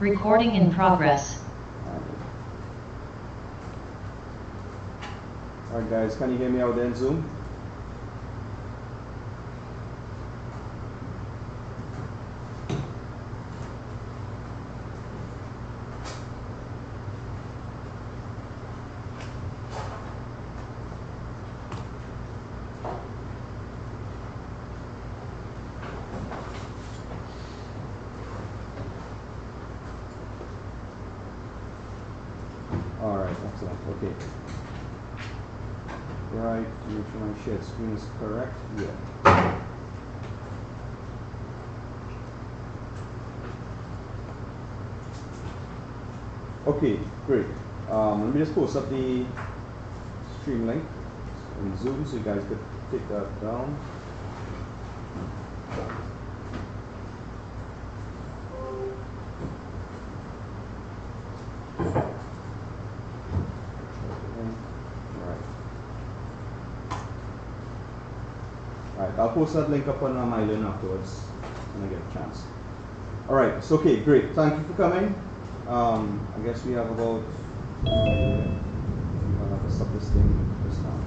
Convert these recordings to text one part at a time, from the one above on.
Recording in progress. Alright guys, can you hear me out there in Zoom? Alright, excellent. Okay. Right, to make sure my shared screen is correct. Yeah. Okay, great. Let me just post up the stream link in Zoom so you guys could take that down. Alright, I'll post that link up on my LAN afterwards when I get a chance. Alright, so okay, great. Thank you for coming. I guess we have about I'll have to stop this thing just now.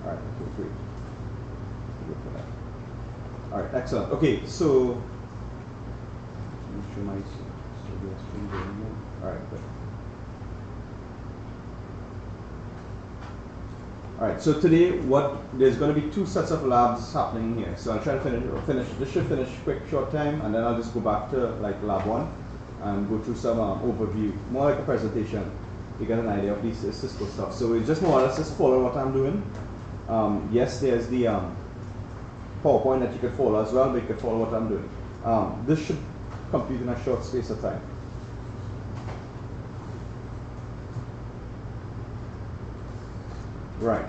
Alright, okay, great. Good for that. Alright, excellent. Okay, so make sure my screen going. Alright, good. Alright, so today there's going to be two sets of labs happening here. So I'll try to finish this should finish quick, short time, and then I'll just go back to like lab 1 and go through some overview, more like a presentation to get an idea of these Cisco stuff. So it's just more or less just follow what I'm doing. Yes, there's the PowerPoint that you could follow as well, but you could follow what I'm doing. This should complete in a short space of time. Right.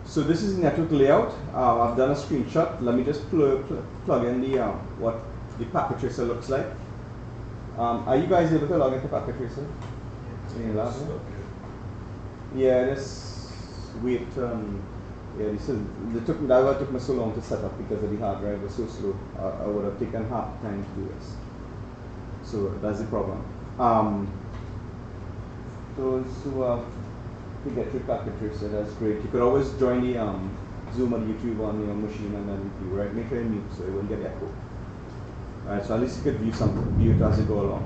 So this is the network layout. I've done a screenshot. Let me just plug in the what the packet tracer looks like. Are you guys able to log into packet tracer? Yeah, yeah, just wait. Yeah, that's why it took me so long to set up, because of the hard drive was so slow. I would have taken half the time to do this. So that's the problem. Those who to get your packet tracer, that's great. You could always join the Zoom or YouTube on your machine and then view, right? Make sure you mute so it won't get echo. Alright, so at least you could view it as you go along.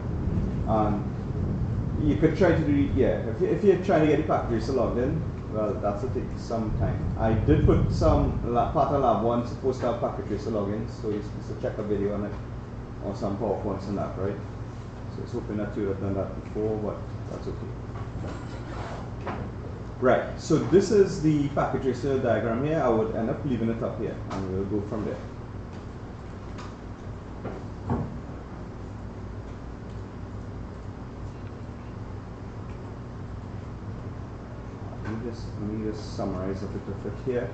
You could try to do, yeah, if you're trying to get the packet tracer logged in, well, that's going to take some time. I did put some part of lab 1 supposed to have packet tracer login, so you're supposed to check a video on it or some PowerPoints and that, right? So it's hoping that you would have done that before, but that's okay. Right, so this is the packet tracer diagram here. I would end up leaving it up here, and we'll go from there. Let me just summarize a bit of it here.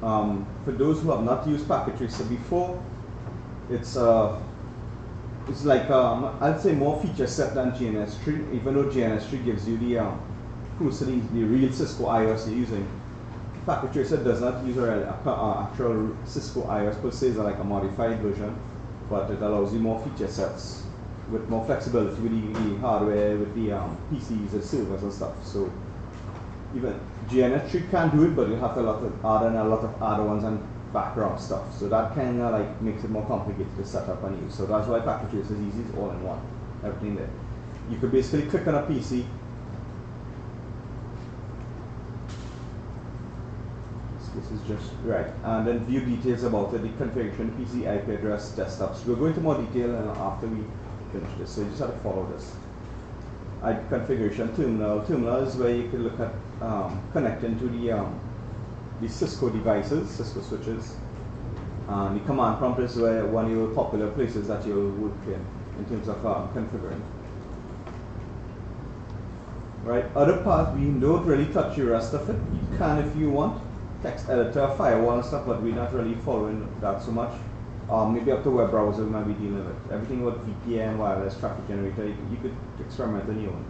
For those who have not used packet tracer before, it's like I'd say more feature set than GNS3, even though GNS3 gives you the the real Cisco IOS you're using. Packet tracer does not use actual Cisco IOS per se, it's like a modified version, but it allows you more feature sets with more flexibility with the hardware, with the PCs, the servers and stuff. So even GNS3 can do it, but you have to add in a lot of other ones and background stuff. So that kind of like makes it more complicated to set up and use. So that's why Packet Tracer is easy, it's all in one, everything there. You could basically click on a PC. This is just right, and then view details about it, the configuration, PC, IP address, desktops. We'll go into more detail after we finish this, so you just have to follow this. IP configuration, terminal. Terminal is where you can look at connecting to the Cisco devices, Cisco switches. And the command prompt is where one of your popular places that you'll work in terms of configuring. Right, other part, we don't really touch the rest of it. You can if you want. Text editor, firewall and stuff, but we're not really following that so much. Maybe up to web browser we might be dealing with. Everything with VPN, wireless, traffic generator, you could experiment on your own.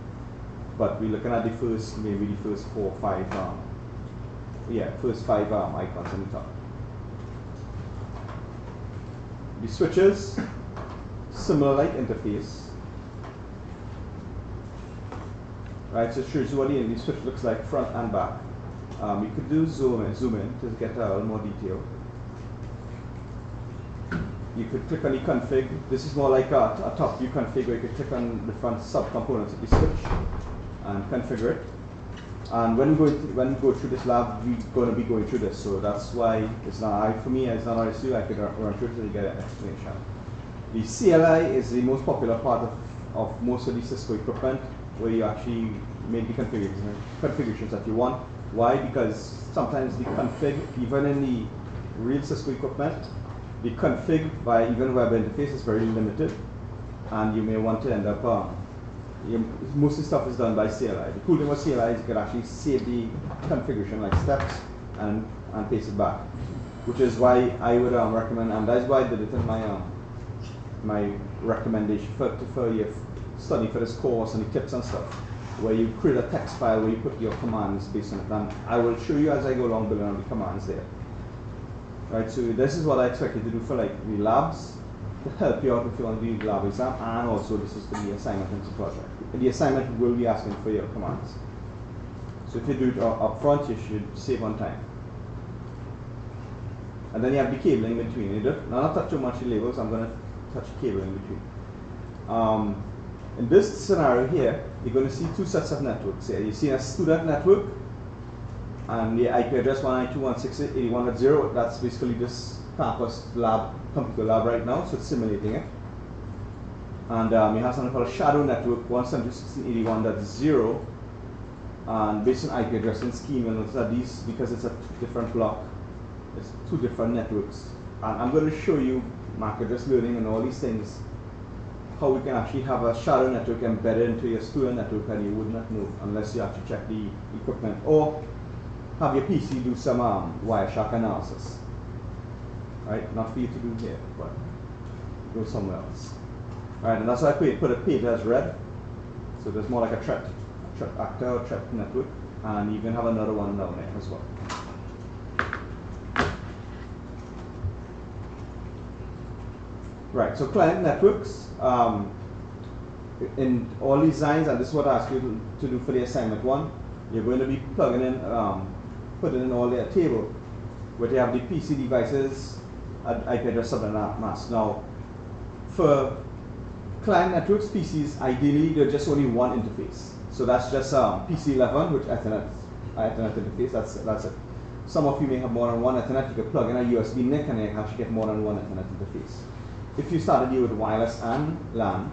But we're looking at the first, maybe the first 4 or 5, first 5 icons on the top. The switches, similar like interface. Right, so it shows you what the switch looks like front and back. You could do zoom in to get a little more detail. You could click on the config. This is more like a top view config where you could click on different subcomponents of the switch and configure it. And when we go through this lab, we're going to be going through this. So that's why it's not, for me, it's not an issue. I could run through it so you get an explanation. The CLI is the most popular part of most of the Cisco equipment, where you actually make the configurations that you want. Why? Because sometimes the config, even in the real Cisco equipment, the config by even web interface is very limited, and you may want to end up, most of the stuff is done by CLI. The cool thing with CLI is you can actually save the configuration like steps and paste it back, which is why I would recommend, and that's why I did it in my recommendation for your study for this course and the tips and stuff, where you create a text file where you put your commands based on it. And I will show you as I go along building on the commands there. Right, so this is what I expect you to do for like the labs, to help you out if you want to do the lab exam, and also this is for the assignment and the project. The assignment will be asking for your commands. So if you do it up front, you should save on time. And then you have the cabling in between. Now not touch too much the labels, I'm going to touch cabling in between. In this scenario here, you're going to see 2 sets of networks here. You see a student network, and the IP address 192.168.81.0. That's basically this campus lab, computer lab right now, so it's simulating it. And you have something called a shadow network, 172.16.81.0. And based on IP addressing scheme, you'll notice that these, because it's a different block, it's 2 different networks. And I'm going to show you MAC address learning and all these things, how we can actually have a shadow network embedded into your student network, and you would not know unless you actually check the equipment or have your PC do some Wireshark analysis. Right? Not for you to do here, but go somewhere else. Right, and that's why I put it painted as red. So there's more like a threat actor or threat network, and you can have another one down there as well. Right, so client networks, in all these designs, and this is what I asked you to do for the assignment 1, you're going to be plugging in, putting in all their table, where they have the PC devices, IP address, subnet mask. Now, for client networks, PCs, ideally, they're just only one interface. So that's just PC11, which Ethernet interface, that's it. Some of you may have more than one Ethernet. You could plug in a USB NIC and you actually get more than one Ethernet interface. If you start to deal with wireless and LAN,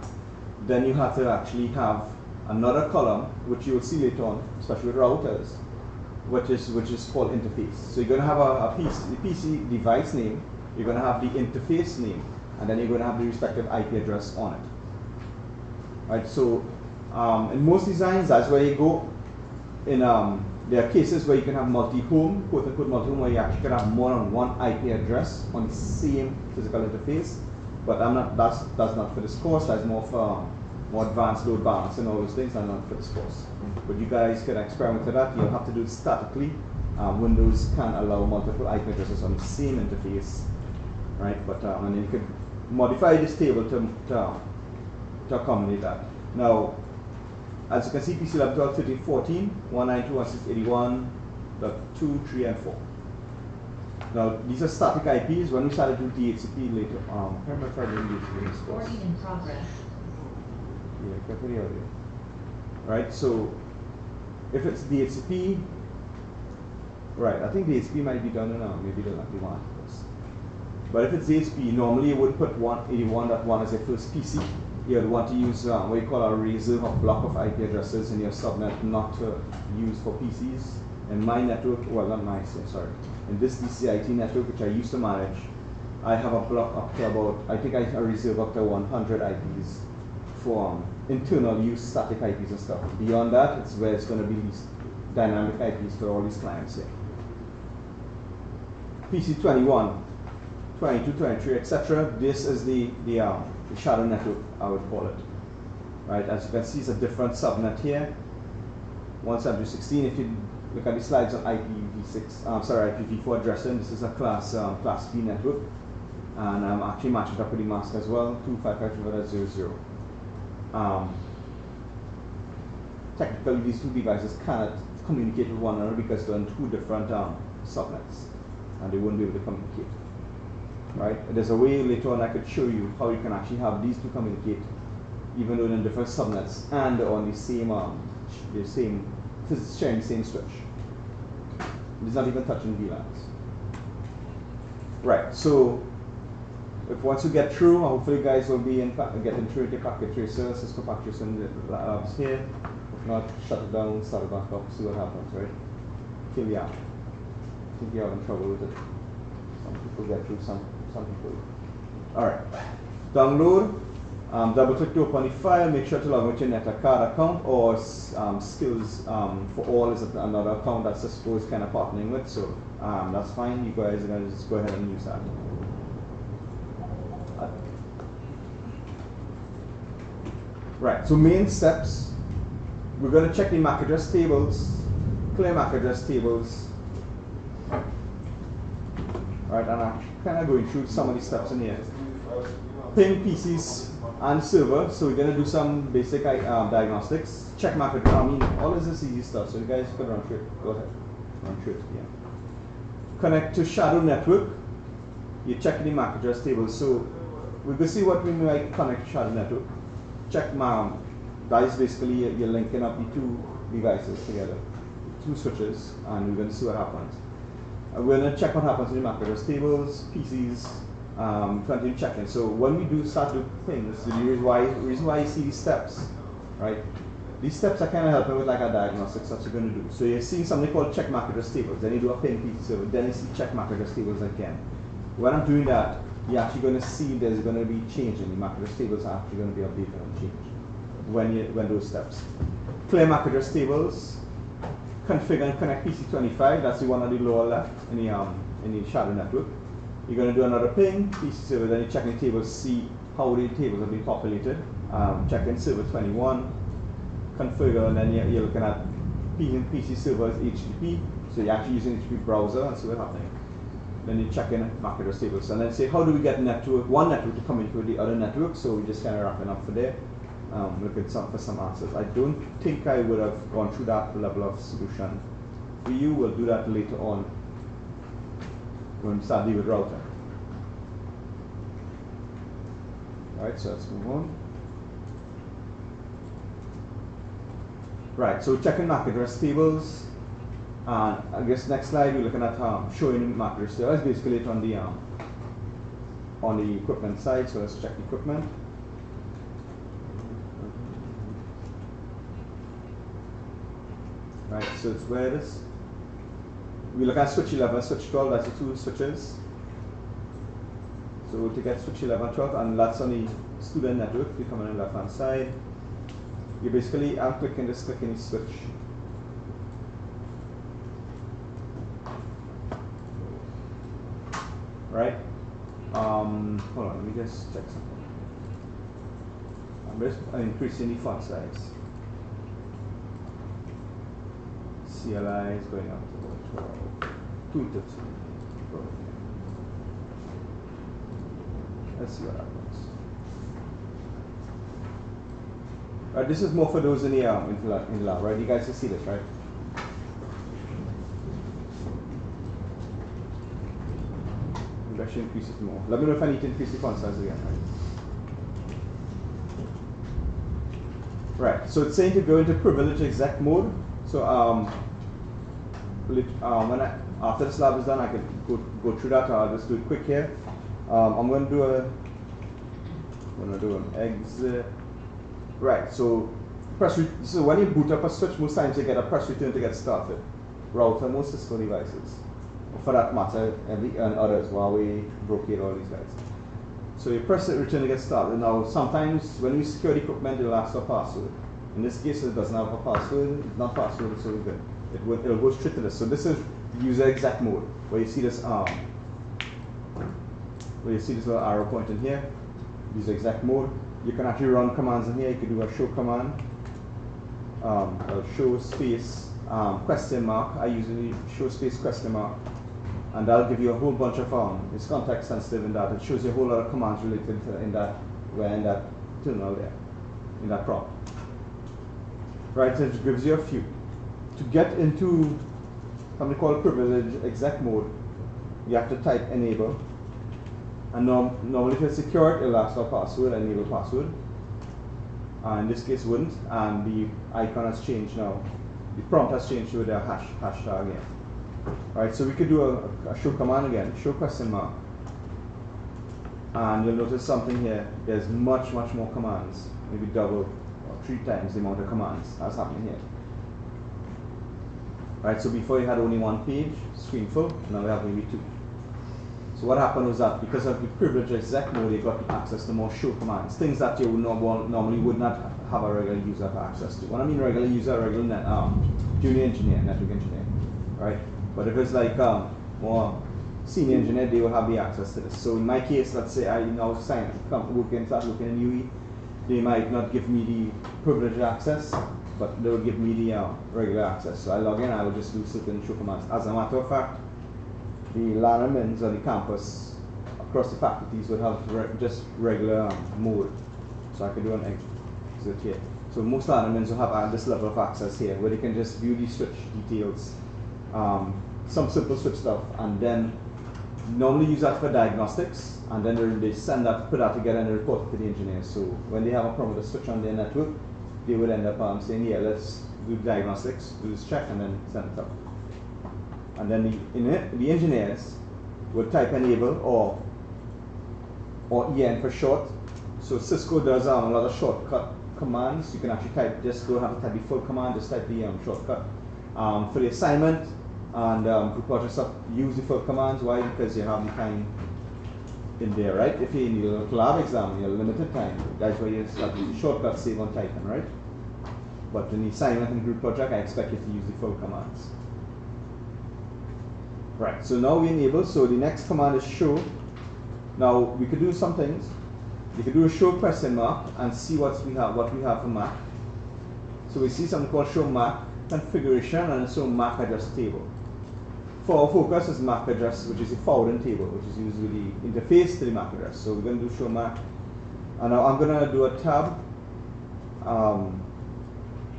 then you have to actually have another column, which you will see later on, especially with routers, which is called interface. So you're going to have a PC device name, you're going to have the interface name, and then you're going to have the respective IP address on it. Right, so in most designs, that's where you go. In there are cases where you can have multi-home, quote-unquote multi-home, where you actually can have more than one IP address on the same physical interface. But that's not for this course. That's more for more advanced load balance and all those things, and not for this course. But you guys can experiment with that. You'll have to do it statically. Windows can allow multiple IP addresses on the same interface, right? But and then you could modify this table to accommodate that. Now, as you can see, PC Lab 12.13.14, 192.168.81.2, 3, and 4. Now, these are static IPs. When we started to do DHCP later, I can't remember if I did DHCP in this course. Recording in progress. Yeah, get the audio. Right, so if it's DHCP, right, I think DHCP might be done now, maybe they'll not be one. But if it's DHCP, normally you would put 181.1 as your first PC. You'd want to use what you call a reserve of block of IP addresses in your subnet, not to use for PCs. In my network, well, not mine, sorry. In this DCIT network, which I used to manage, I have a block up to about, I think I reserve up to 100 IPs for internal use, static IPs and stuff. Beyond that, it's where it's going to be these dynamic IPs for all these clients here. PC 21, 22, 23, etc. This is the shadow network, I would call it. Right, as you can see, it's a different subnet here. 172.16. If you look at the slides on IPv4 addressing, this is a class B network, and I'm actually matching it up with the mask as well. 255.00. Technically, these two devices cannot communicate with one another because they're on two different subnets, and they won't be able to communicate. Right? There's a way later on I could show you how you can actually have these two communicate, even though they're in different subnets and they're on the same sharing the same switch. It's not even touching VLANs. Right. So if once you get through, hopefully you guys will be getting through the packet tracer, Cisco packet tracer in the labs here. If not, shut it down, start it back up, see what happens. Right? Here we are. I think you're having trouble with it. Some people get through, some people. Alright. Download, double click to open the file, make sure to log in with your NetAcard account, or Skills for All is another account that Cisco is kind of partnering with, so that's fine. You guys are going to just go ahead and use that. Right, so main steps, we're going to check the MAC address tables, clear MAC address tables. Right, and I'm kind of going through some of these steps in here. Ping PCs and server, so we're going to do some basic diagnostics. Check MAC address, I mean, all of this easy stuff, so you guys can run through it. Go ahead, run through it, yeah. Connect to shadow network. You check the MAC address table, so we can see what we might connect to shadow network. Check that is basically you're linking up the two devices together, two switches, and we're going to see what happens. We're going to check what happens in the MAC address tables, PCs, continue checking. So when we do start to things, the reason why you see these steps, right? These steps are kind of helping with like a diagnostics that you're going to do. So you're seeing something called check MAC address tables, then you do a ping PC server, then you see check MAC address tables again. When I'm doing that, you're actually going to see there's going to be change in the MAC address tables are actually going to be updated and changed when those steps. Clear MAC address tables. Configure and connect PC25, that's the one on the lower left in the shadow network. You're going to do another ping, PC server, then you check the tables, see how the tables have been populated. Check in server 21, configure, and then you're looking at pinging PC servers HTTP, so you're actually using HTTP browser and see what's happening. Then you check in MAC address tables, and then say how do we get one network to communicate with the other network, so we're just kind of wrapping up for there. Looking for some answers. I don't think I would have gone through that level of solution for you. We'll do that later on when we start dealing with routing. Alright, so let's move on. Right, so checking MAC address tables. And I guess next slide we're looking at showing MAC address tables. Basically it on the equipment side, so let's check the equipment. Right, so it's where it is. We look at switch 11, switch 12, that's the two switches. So we'll take at switch 11 and 12, and that's on the student network. You come on the left hand side. You basically, I'm clicking the switch. Right? Hold on, let me just check something. I'm just increasing the font size. CLI is going up to about 12. 2 to 3. Let's see what happens. This is more for those in the lab, right? You guys can see this, right? maybe I should increase it more. Let me know if I need to increase the font size again. Right, so it's saying to go into privilege exec mode. So after this lab is done, I can go through that. I'll just do it quick here. I'm going to do an exit. Right, so so when you boot up a switch, most times you get a press return to get started. Router most Cisco devices, for that matter, and others, Huawei, Brocade, all these guys. So you press it, return to get started. Now, sometimes when you secure the equipment, it'll ask for a password. In this case, it doesn't have a password. It's not password, so we're good. It'll go straight to this. So this is user exec mode, where you see this little arrow pointing here. User exec mode. You can actually run commands in here. You can do a show command, a show space question mark. I usually show space question mark, and that'll give you a whole bunch of it's context sensitive in that it shows you a whole lot of commands related to in that terminal there, in that prompt. Right, so it gives you a few. To get into something called privilege exec mode, you have to type enable. And normally if it's secured, it'll ask for password, enable password. In this case, wouldn't. And the icon has changed now. The prompt has changed with a hashtag again. Alright, so we could do a show command again, show question mark. And you'll notice something here. There's much more commands, maybe double or 3 times the amount of commands that's happening here. Right, so before you had only 1 page, screen full, now we have maybe 2. So what happened was that because of the privilege exec mode, you got access to more show commands, things that you normally would not have a regular user have access to. When I mean regular user, regular junior engineer, network engineer, right? But if it's like more senior engineer, they will have the access to this. So in my case, let's say I now start working in UE, they might not give me the privileged access, but they will give me the regular access. So I log in, I will just do certain show commands. As a matter of fact, the LAN admins on the campus across the faculties would have just regular mode. So I could do an exit here. So most LAN admins will have this level of access here where they can just view the switch details, some simple switch stuff, and then normally use that for diagnostics, and then they send that, put that together and report it to the engineers. So when they have a problem with a switch on their network, they would end up saying, yeah, let's do diagnostics, do this check, and then send it up. And then the engineers would type enable or EN for short. So Cisco does a lot of shortcut commands. You can actually type, just don't have to type the full command, just type the shortcut. For the assignment and group project stuff, use the full commands. Why? Because you have the time in there, right? If you need a lab exam, you have limited time. That's why you start using shortcuts, save on typing, right? But in the assignment and group project, I expect you to use the full commands. Right, so now we enable, so the next command is show. Now we could do some things. We could do a show question mark and see what we have for Mac. So we see something called show Mac configuration and show Mac address table. For our focus is Mac address, which is a forwarding table, which is usually the interface to the Mac address. So we're going to do show Mac. And now I'm going to do a tab.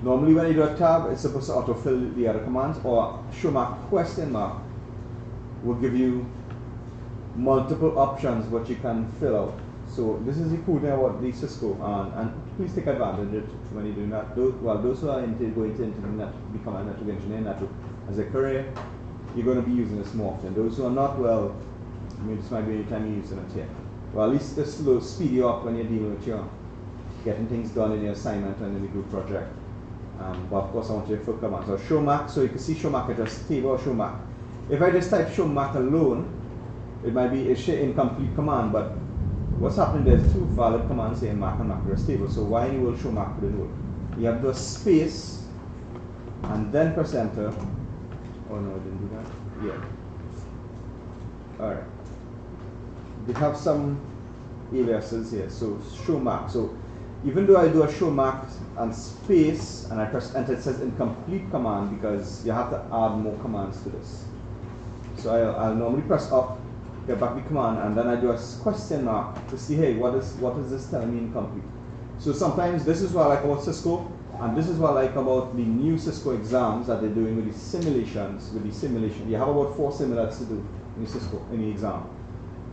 Normally when you do a tab, it's supposed to autofill the other commands, or show Mac question mark will give you multiple options what you can fill out. So this is the cool thing about the Cisco, and please take advantage of it when you're doing that. Those who are going to become a network engineer as a career, you're going to be using this more often. Those who are not, well, I mean, this might be any time you're using it here. Well, at least this will speed you up when you're dealing with your getting things done in your assignment and in the group project. But of course, I want you to full command. So show Mac, so you can see show Mac address table or show Mac. If I just type show Mac alone, it might be a incomplete command, but what's happening, there's 2 valid commands saying Mac and Mac address table. So why in the world show Mac couldn't work? You have to do a space and then press enter. Oh no, I didn't do that. Yeah. Alright. We have some aliases here. So show Mac. So even though I do a show Mac and space and I press enter, it says incomplete command because you have to add more commands to this. So I'll normally press up, get back the command, and then I do a question mark to see, hey, what is this telling me incomplete? So sometimes this is what I like about Cisco, and this is what I like about the new Cisco exams that they're doing with the simulations. You have about 4 simulations to do in the exam.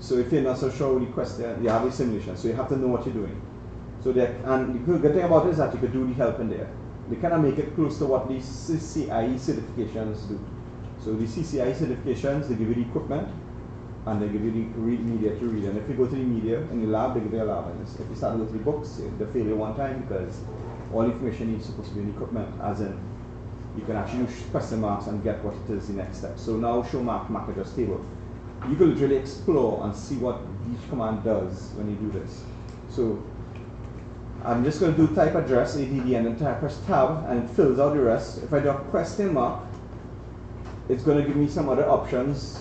So if you're not so sure with the question, you have the simulation, so you have to know what you're doing. So and the good thing about it is that you could do the help in there. They kind of make it close to what the CCIE certifications do. So the CCIE certifications, they give you the equipment, and they give you the media to read. And if you go to the media in the lab, they give you a lab. And if you start to go to the books, they fail you one time because all the information is supposed to be in the equipment, as in you can actually use question marks and get what it is the next step. So now show MAC address table. You can literally explore and see what each command does when you do this. So I'm just going to do type address, ADD, and then press tab, and it fills out the rest. If I do a question mark, it's going to give me some other options,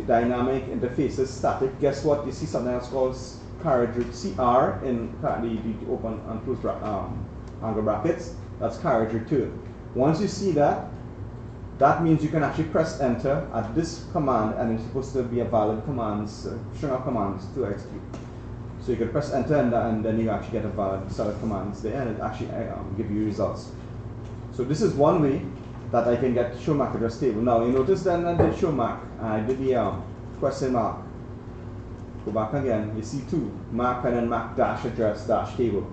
dynamic, interfaces, static. Guess what? You see something else called carriage route, CR, in the open and close angle brackets. That's carriage return. Once you see that, that means you can actually press enter at this command, and it's supposed to be a valid commands, string of commands to execute. So you can press enter, and then you actually get a valid set of commands there, and it actually give you results. So this is one way that I can get show MAC address table. Now you notice then I did show MAC, and I did the question mark. Go back again, you see two, MAC and then MAC dash address dash table.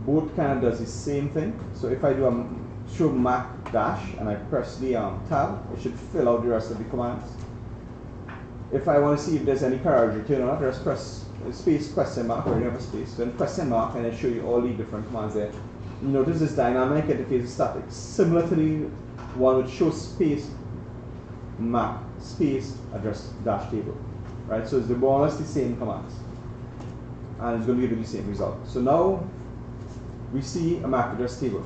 Both kind of does the same thing. So if I do a show MAC dash and I press the tab, it should fill out the rest of the commands. If I want to see if there's any carriage return or not, just press space question mark, or you have a space, then question mark, and it show you all the different commands there. You notice this dynamic interface is static, similar to the one which shows space MAC space address dash table, right? So it's more or less the same commands, and it's going to give you the same result. So now we see a MAC address table.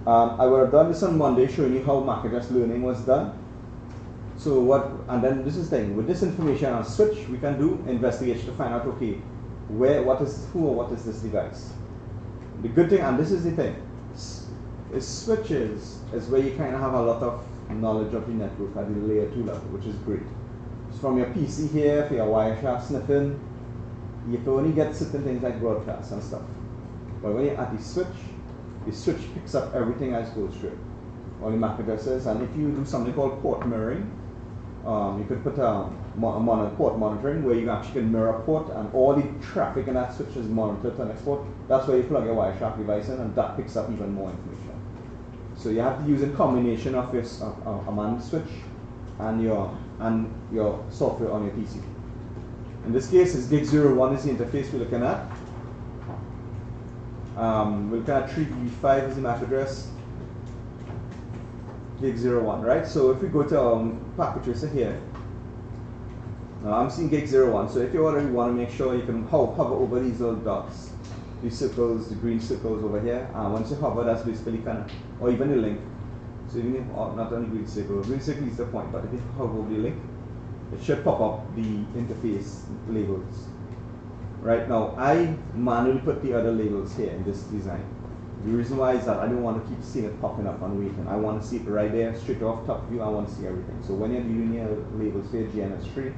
I would have done this on Monday, showing you how MAC address learning was done. So and then this is the thing, with this information on switch, we can do investigation to find out, okay, who or what is this device. The good thing, and this is the thing, is switches is where you kind of have a lot of knowledge of the network at the layer 2 level, which is great. So from your PC here, for your Wireshark sniffing, you can only get certain things like broadcasts and stuff. But when you're at the switch picks up everything as goes through, all the MAC addresses, and if you do something called port mirroring, you could put port monitoring, where you actually can mirror a port, and all the traffic in that switch is monitored to an export. That's where you plug your Wireshark device in, and that picks up even more information. So you have to use a combination of your a manned switch and your software on your PC. In this case, it's gig01 is the interface we're looking at. We're looking at 3B5 is the MAC address. Gig01, right? So if we go to packet tracer here, now I'm seeing gig01. So if you already want to make sure, you can hover over these little dots, these circles, the green circles over here. And once you hover, that's basically kind of, or even the link. So even if not only green circle is the point, but if you hover over the link, it should pop up the interface labels. Right now, I manually put the other labels here in this design. The reason why is that I don't want to keep seeing it popping up and waiting. I want to see it right there, straight off top view. I want to see everything. So when you're doing your labels for your GNS3,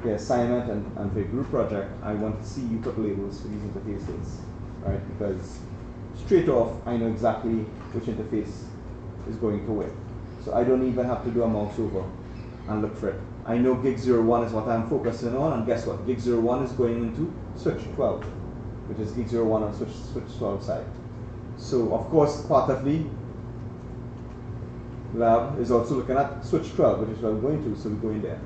for your assignment, and for your group project, I want to see you put labels for these interfaces, right? Because straight off, I know exactly which interface is going to where. So I don't even have to do a mouse over and look for it. I know gig01 is what I'm focusing on, and guess what? Gig01 is going into switch 12, which is gig01 on switch 12 side. So of course, part of the lab is also looking at switch 12, which is where we're going to, so we go in there.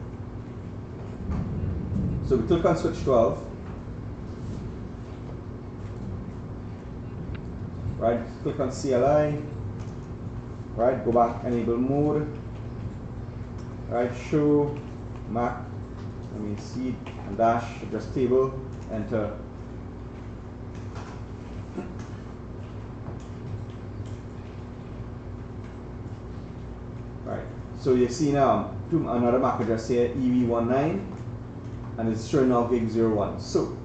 So we click on switch 12, right? Click on CLI, right? Go back, enable mode, right? Show MAC, seed and dash address table, enter. Right. So you see now another MAC address here, EV19, and it's showing now gig01. So,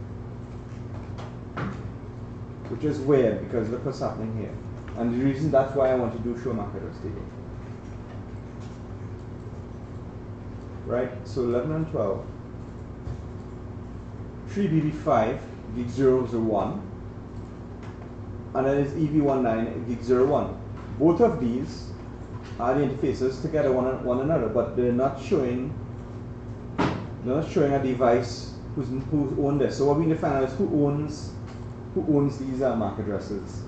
which is weird because look what's happening here. And the reason that's why I want to do show MAC address table. Right, so 11 and 12. 3BB5, gig001, and then it's EV19, gig01. Both of these are the interfaces together one another, but they're not showing Not showing a device who owns this. So what we need to find out is who owns these MAC addresses,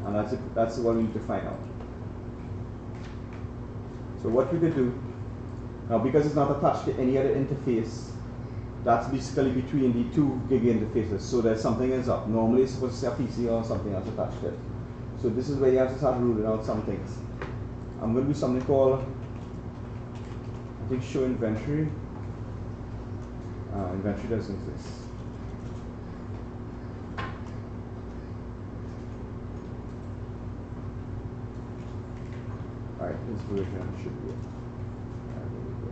and that's what we need to find out. So what we could do now, because it's not attached to any other interface, that's basically between the two gig interfaces. So there's something is up. Normally it's supposed to say a PC or something else attached to it. So this is where you have to start ruling out some things. I'm going to do something called, I think, show inventory. Inventory doesn't exist. Alright, this version should be it. Alright, there we go.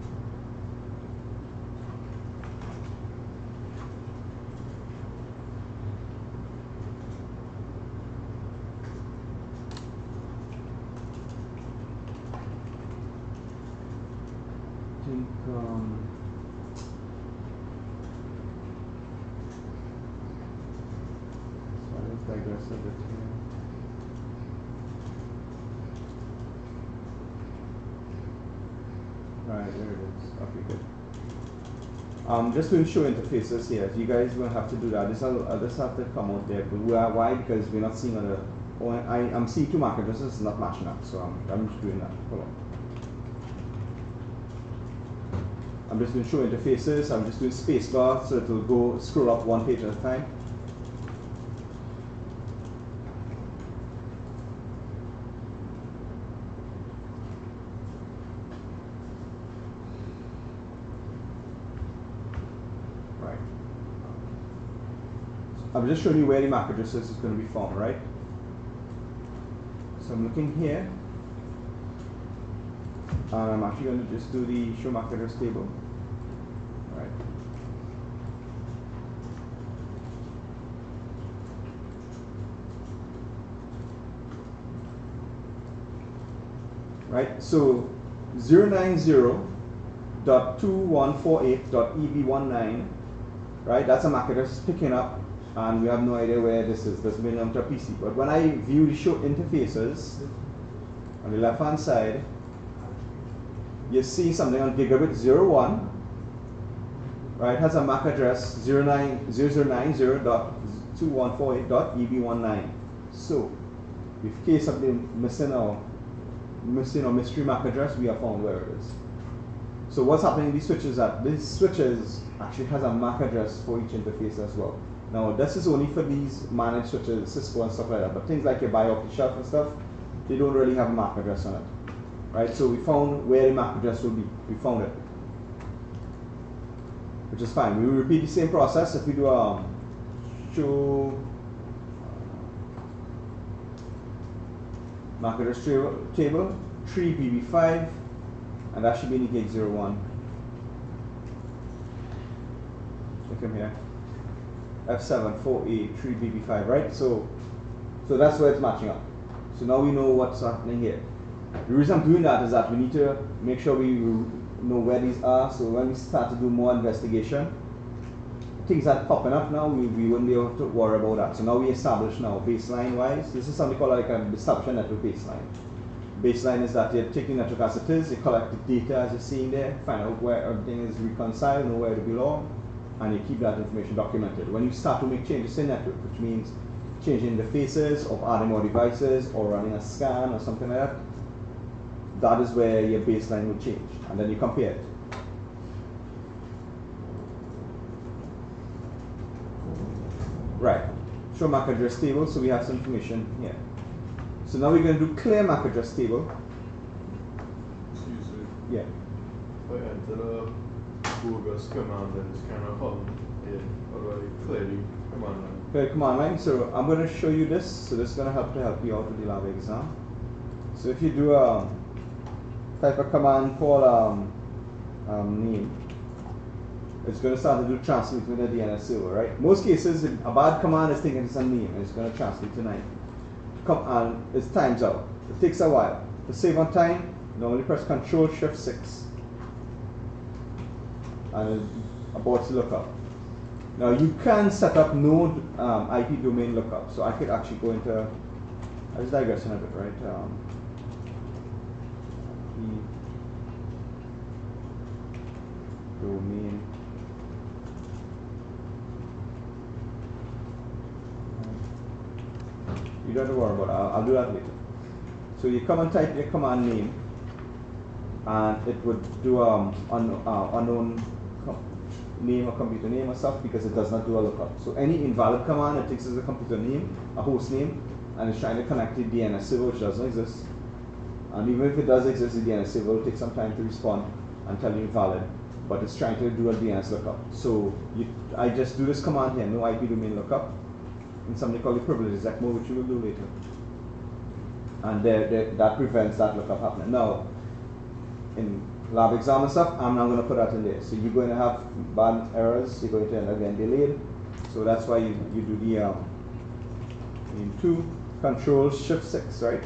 I think let's digress a bit here. Right, there it is. Okay, good. Just to show interfaces here, you guys will have to do that. I'll just have to come out there. But why? Because we're not seeing other. I'm seeing two MAC addresses not matching up, so I'm just doing that. Hold on. I'm just going to show interfaces. I'm just doing spacebar so it will go scroll up one page at a time. Right. I'm just showing you where the MAC addresses is going to be found, right? So I'm looking here. And I'm actually going to just do the show MAC address table. Right. Right, so 090.2148.EB19, right, that's a MAC address picking up, and we have no idea where this is. This belongs to a PC. But when I view the show interfaces on the left hand side, you see something on gigabit 01, right, has a MAC address 0090.2148.EB19. So, in case of the missing or mystery MAC address, we have found where it is. So what's happening in these switches is that these switches actually has a MAC address for each interface as well. Now this is only for these managed switches, Cisco and stuff like that, but things like you buy off the shelf and stuff, they don't really have a MAC address on it. Right, so we found where the MAC address will be. We found it, which is fine. We will repeat the same process if we do show MAC address table 3BB5, and that should be in the gig 01. Look in here, F74A 3BB5, right? So that's where it's matching up. So now we know what's happening here. The reason I'm doing that is that we need to make sure we know where these are, so when we start to do more investigation, things that popping up now, we wouldn't be able to worry about that. So now we establish now baseline wise, this is something called like a establish a network baseline. Baseline is that you're taking network as it is, you collect the data as you're seeing there, find out where everything is reconciled, know where it belongs, and you keep that information documented. When you start to make changes in network, which means changing the faces or adding more devices or running a scan or something like that, that is where your baseline will change, and then you compare it. Right, show MAC address table, so we have some information here. So now we're going to do clear MAC address table. Excuse me. Yeah. If I enter the bogus command and it's kind of hot in, or do I clear the command line? Clear command line, so I'm going to show you this, so this is going to help you out with the lab exam. So if you do type a command called name, it's going to start to do translate with the DNS server, right? Most cases, a bad command is thinking it's a name, and it's going to translate to 9. And it's times out. It takes a while. To save on time, normally press Ctrl-Shift-6, and it's about to look up. Now you can set up node IP domain lookup. So I could actually go into, I was digressing a bit, right? IP domain don't have to worry about it. I'll do that later. So you come and type your command name, and it would do unknown name or computer name or stuff because it does not do a lookup. So any invalid command, it takes as a computer name, a host name, and it's trying to connect to the DNS server, which doesn't exist. And even if it does exist, the DNS server will take some time to respond and tell you invalid, but it's trying to do a DNS lookup. So I just do this command here, no IP domain lookup, in something called the privileged exec mode, which we will do later. And that prevents that lookup happening. Now, in lab exam and stuff, I'm not going to put that in there. So you're going to have bad errors, you're going to end up getting delayed. So that's why you do the in2 control shift 6, right?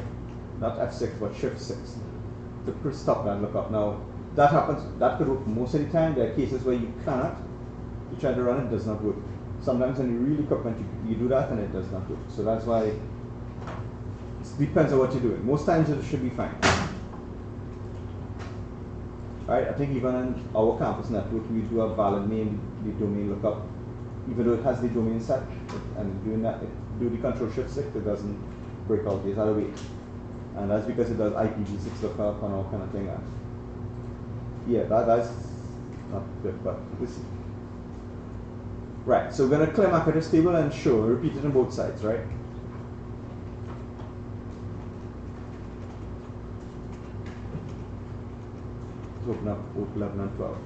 Not F6, but shift 6 to stop that lookup. Now, that happens, that could work most of the time. There are cases where you cannot. You try to run it, does not work. Sometimes when you really equipment, you do that and it does not work. So that's why it depends on what you're doing. Most times it should be fine. Right? I think even on our campus network, we do a valid name, the domain lookup, even though it has the domain set, and doing that, do the control shift 6, it doesn't break out. It's other way. And that's because it does IPv6 lookup and all kind of thing. Yeah, that's not good, but we'll see. Right, so we're going to clear MAC address table and show, repeat it on both sides, right? Let's open up port 11 and 12.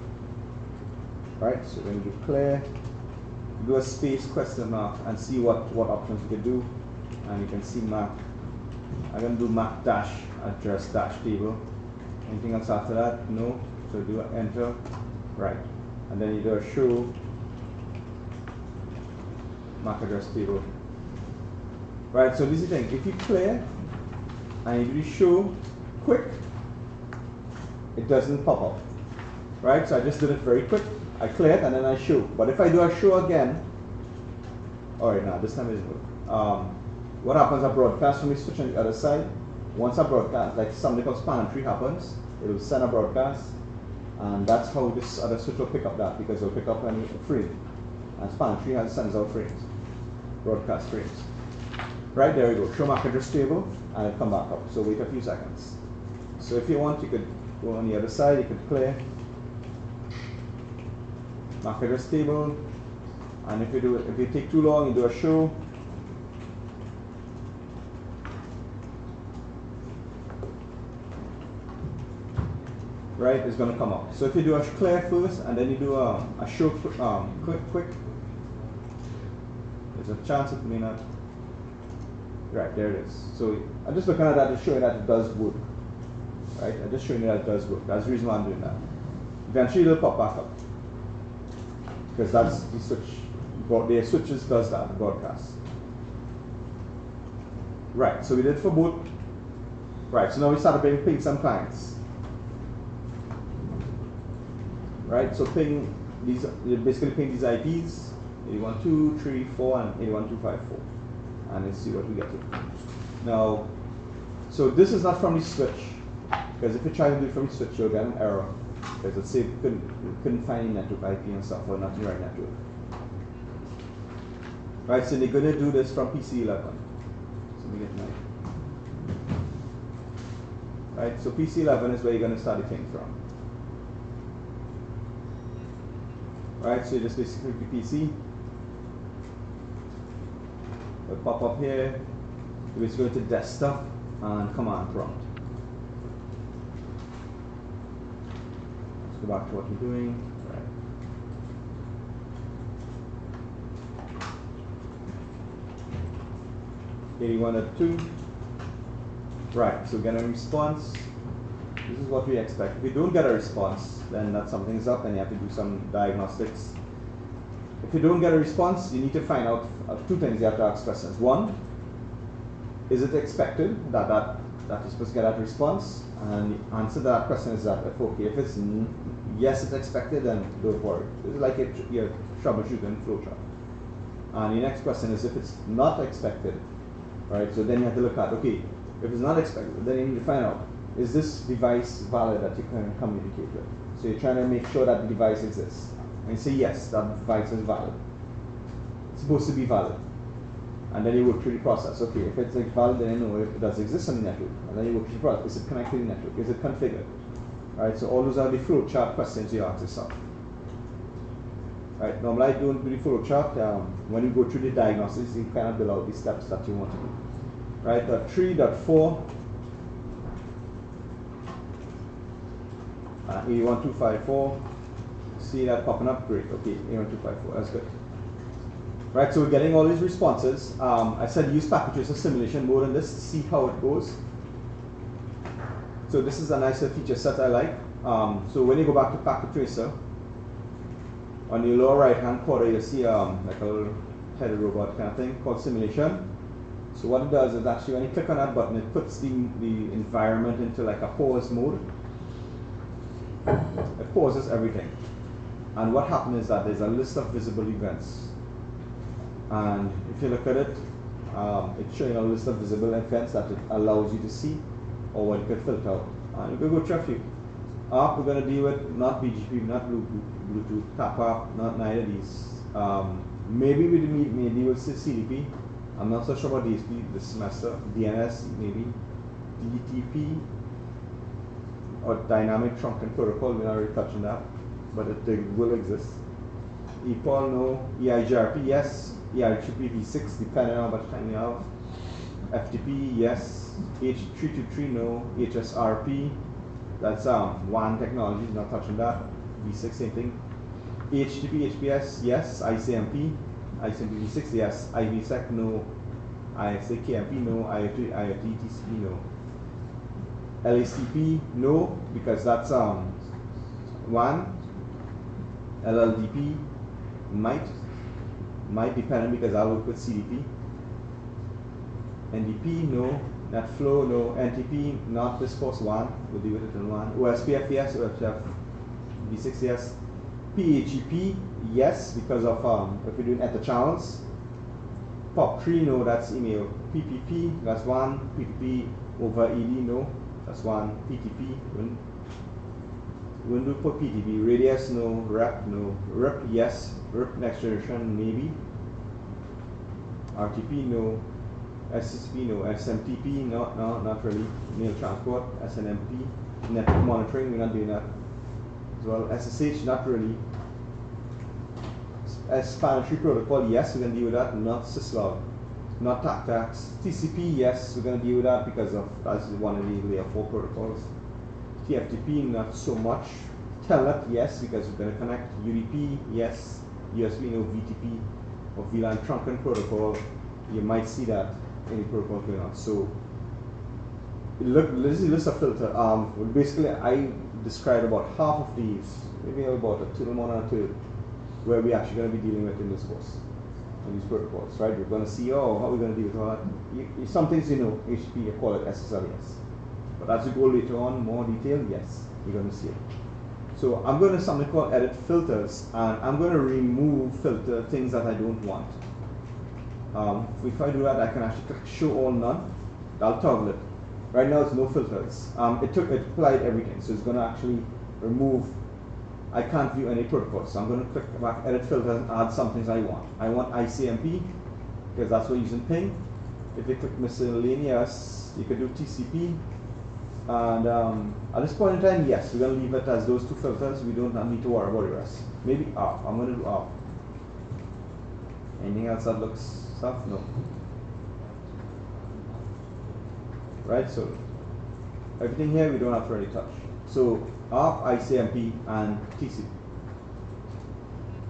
Right, so we're going to do clear, do a space question mark and see what options we can do. And you can see MAC. I'm going to do MAC dash address dash table. Anything else after that? No. So do enter. Right. And then you do a show MAC address table. Right, so this is the thing. If you clear and you do show quick, it doesn't pop up. Right? So I just did it very quick. I cleared and then I show. But if I do a show again, alright, now this time it doesn't work. What happens, I broadcast from the switch on the other side. Once I broadcast, like something called span and tree happens, it will send a broadcast, and that's how this other switch will pick up that, because it will pick up any frame. And span and tree sends out frames, broadcast frames. Right, there we go. Show MAC address table, and it'll come back up. So wait a few seconds. So if you want, you could go on the other side, you could clear MAC address table, and if you take too long, you do a show. Right, it's going to come up. So if you do a clear first and then you do a show quick, there's a chance it may not. Right, there it is. So I'm just looking at that to show you that it does work. Right, I'm just showing you that it does work. That's the reason why I'm doing that. Eventually it'll pop back up, because that's the switch. The switches does that, the broadcast. Right, so we did for both. Right, so now we started ping some clients. Right, so ping these, you basically ping these IPs 81.2.3.4 and 81.2.5.4, and let's see what we get to. Now, so this is not from the switch, because if you try to do it from the switch, you'll get an error, because let's say you couldn't find any network IP and stuff, or not the right network. Right, so they're going to do this from PC 11. So let me get my. Right, so PC 11 is where you're going to start the thing from. Right, so you just basically click the PC. It'll pop up here. You just go to desktop and command prompt. Let's go back to what we're doing. Right. 81.2. Right, so get a response. This is what we expect. If you don't get a response, then that something's up and you have to do some diagnostics. If you don't get a response, you need to find out two things. You have to ask questions. One, is it expected that you're supposed to get that response? And the answer to that question is that if it's yes, it's expected, then don't worry. This is like your troubleshooting flowchart. And the next question is if it's not expected, right? So then you have to look at, okay, if it's not expected, then you need to find out, is this device valid that you can communicate with? So you're trying to make sure that the device exists. And you say, yes, that device is valid. It's supposed to be valid. And then you work through the process. Okay, if it's valid, then you know it does exist on the network. And then you work through the process. Is it connected to the network? Is it configured? Right, so all those are the flow chart questions you ask yourself. Right, normally I don't do the flow chart. When you go through the diagnosis, you kind of build out the steps that you want to do. Right, .3.4, 81254. See that popping up? Great. Okay, 81254. That's good. Right, so we're getting all these responses. I said use packet tracer simulation mode in this to see how it goes. So this is a nicer feature set I like. So when you go back to packet tracer, on the lower right hand corner you see like a little headed robot kind of thing called simulation. So what it does is actually when you click on that button, it puts the environment into like a pause mode. It pauses everything. And what happens is that there's a list of visible events. And if you look at it, it's showing a list of visible events that it allows you to see, or what you can filter out. And you can go through a few. We're going to deal with not BGP, not Bluetooth, tap not neither of these. Maybe we may deal with CDP. I'm not so sure about DSP this semester. DNS, maybe. DTP, or Dynamic Trunking Protocol, we're not really touching that, but it will exist. EPOL, no. EIGRP, yes. EIGRP v6, depending on what time you have. FTP, yes. H323, no. HSRP, that's WAN technology, not touching that. V6, same thing. HTTP, HPS, yes. ICMP v6, yes. IVSec, no. ISAKMP, no. IoT, TCP, no. LACP, no, because that's WAN. LLDP, might depend because I work with CDP. NDP, no. NetFlow, no. NTP, not this course WAN, we'll deal with it in WAN. OSPF, yes. OSPF v6, yes. PHEP, yes, because of if we're doing enter channels. POP3, no, that's email. PPP, that's WAN. PPP over ED, no, that's WAN. PTP, when do we put PTP? Radius, no. REP, no. RIP, yes. RIP next generation, maybe. RTP, no. SCP, no. SMTP, no, not really. Mail transport, SNMP. Network monitoring, we're not doing that as well. SSH, not really. Explanatory protocol, yes, we're going to deal with that. Not syslog, not TACTAX. TCP, yes, we're going to deal with that because of that's one of the layer 4 protocols. TFTP, not so much. Telnet, yes, because we're going to connect. UDP, yes. USB, no. VTP or VLAN trunking protocol. You might see that any protocol going on. So look, this is a list of filter. Basically, I described about half of these, maybe about a total one or two, where we're actually going to be dealing with in this course, in these protocols, right? We're going to see, how we're going to deal with all that. Some things you know, HTTP, I call it SSL, yes. But as we go later on, more detail, yes, you're going to see it. So I'm going to something called edit filters, and I'm going to remove filter things that I don't want. If I do that, I can actually click show all none. I'll toggle it. Right now, it's no filters. It applied everything, so it's going to actually remove. I can't view any protocols, so I'm going to click back edit filters and add some things I want. I want ICMP because that's what we're using ping. If you click miscellaneous, you can do TCP. And at this point in time, yes, we're going to leave it as those two filters. We don't need to worry about the rest. Maybe ARP. I'm going to do ARP. Anything else that looks stuff? No. Right, so everything here we don't have to really touch. So ARP, ICMP, and TCP.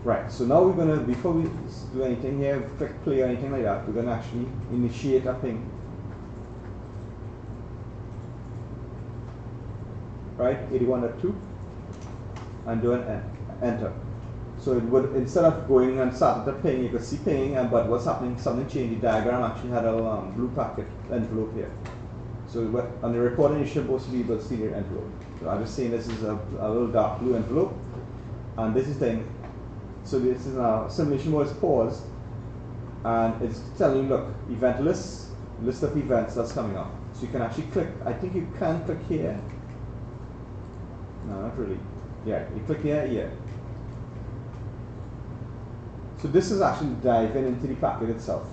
Right, so now we're going to, before we do anything here, click play or anything like that, we're going to actually initiate a ping. Right, 81.2, and do an enter. So it would, instead of going and starting the ping, you could see ping, but what's happening, something changed. The diagram actually had a blue packet envelope here. So on the recording, you should supposed to be able to see the envelope. So I'm just saying this is a little dark blue envelope, and this is thing. So this is now simulation mode is paused, and it's telling you, look, event list of events that's coming up. So you can actually click. I think you can click here. No, not really. Yeah, you click here, yeah. So this is actually diving into the packet itself.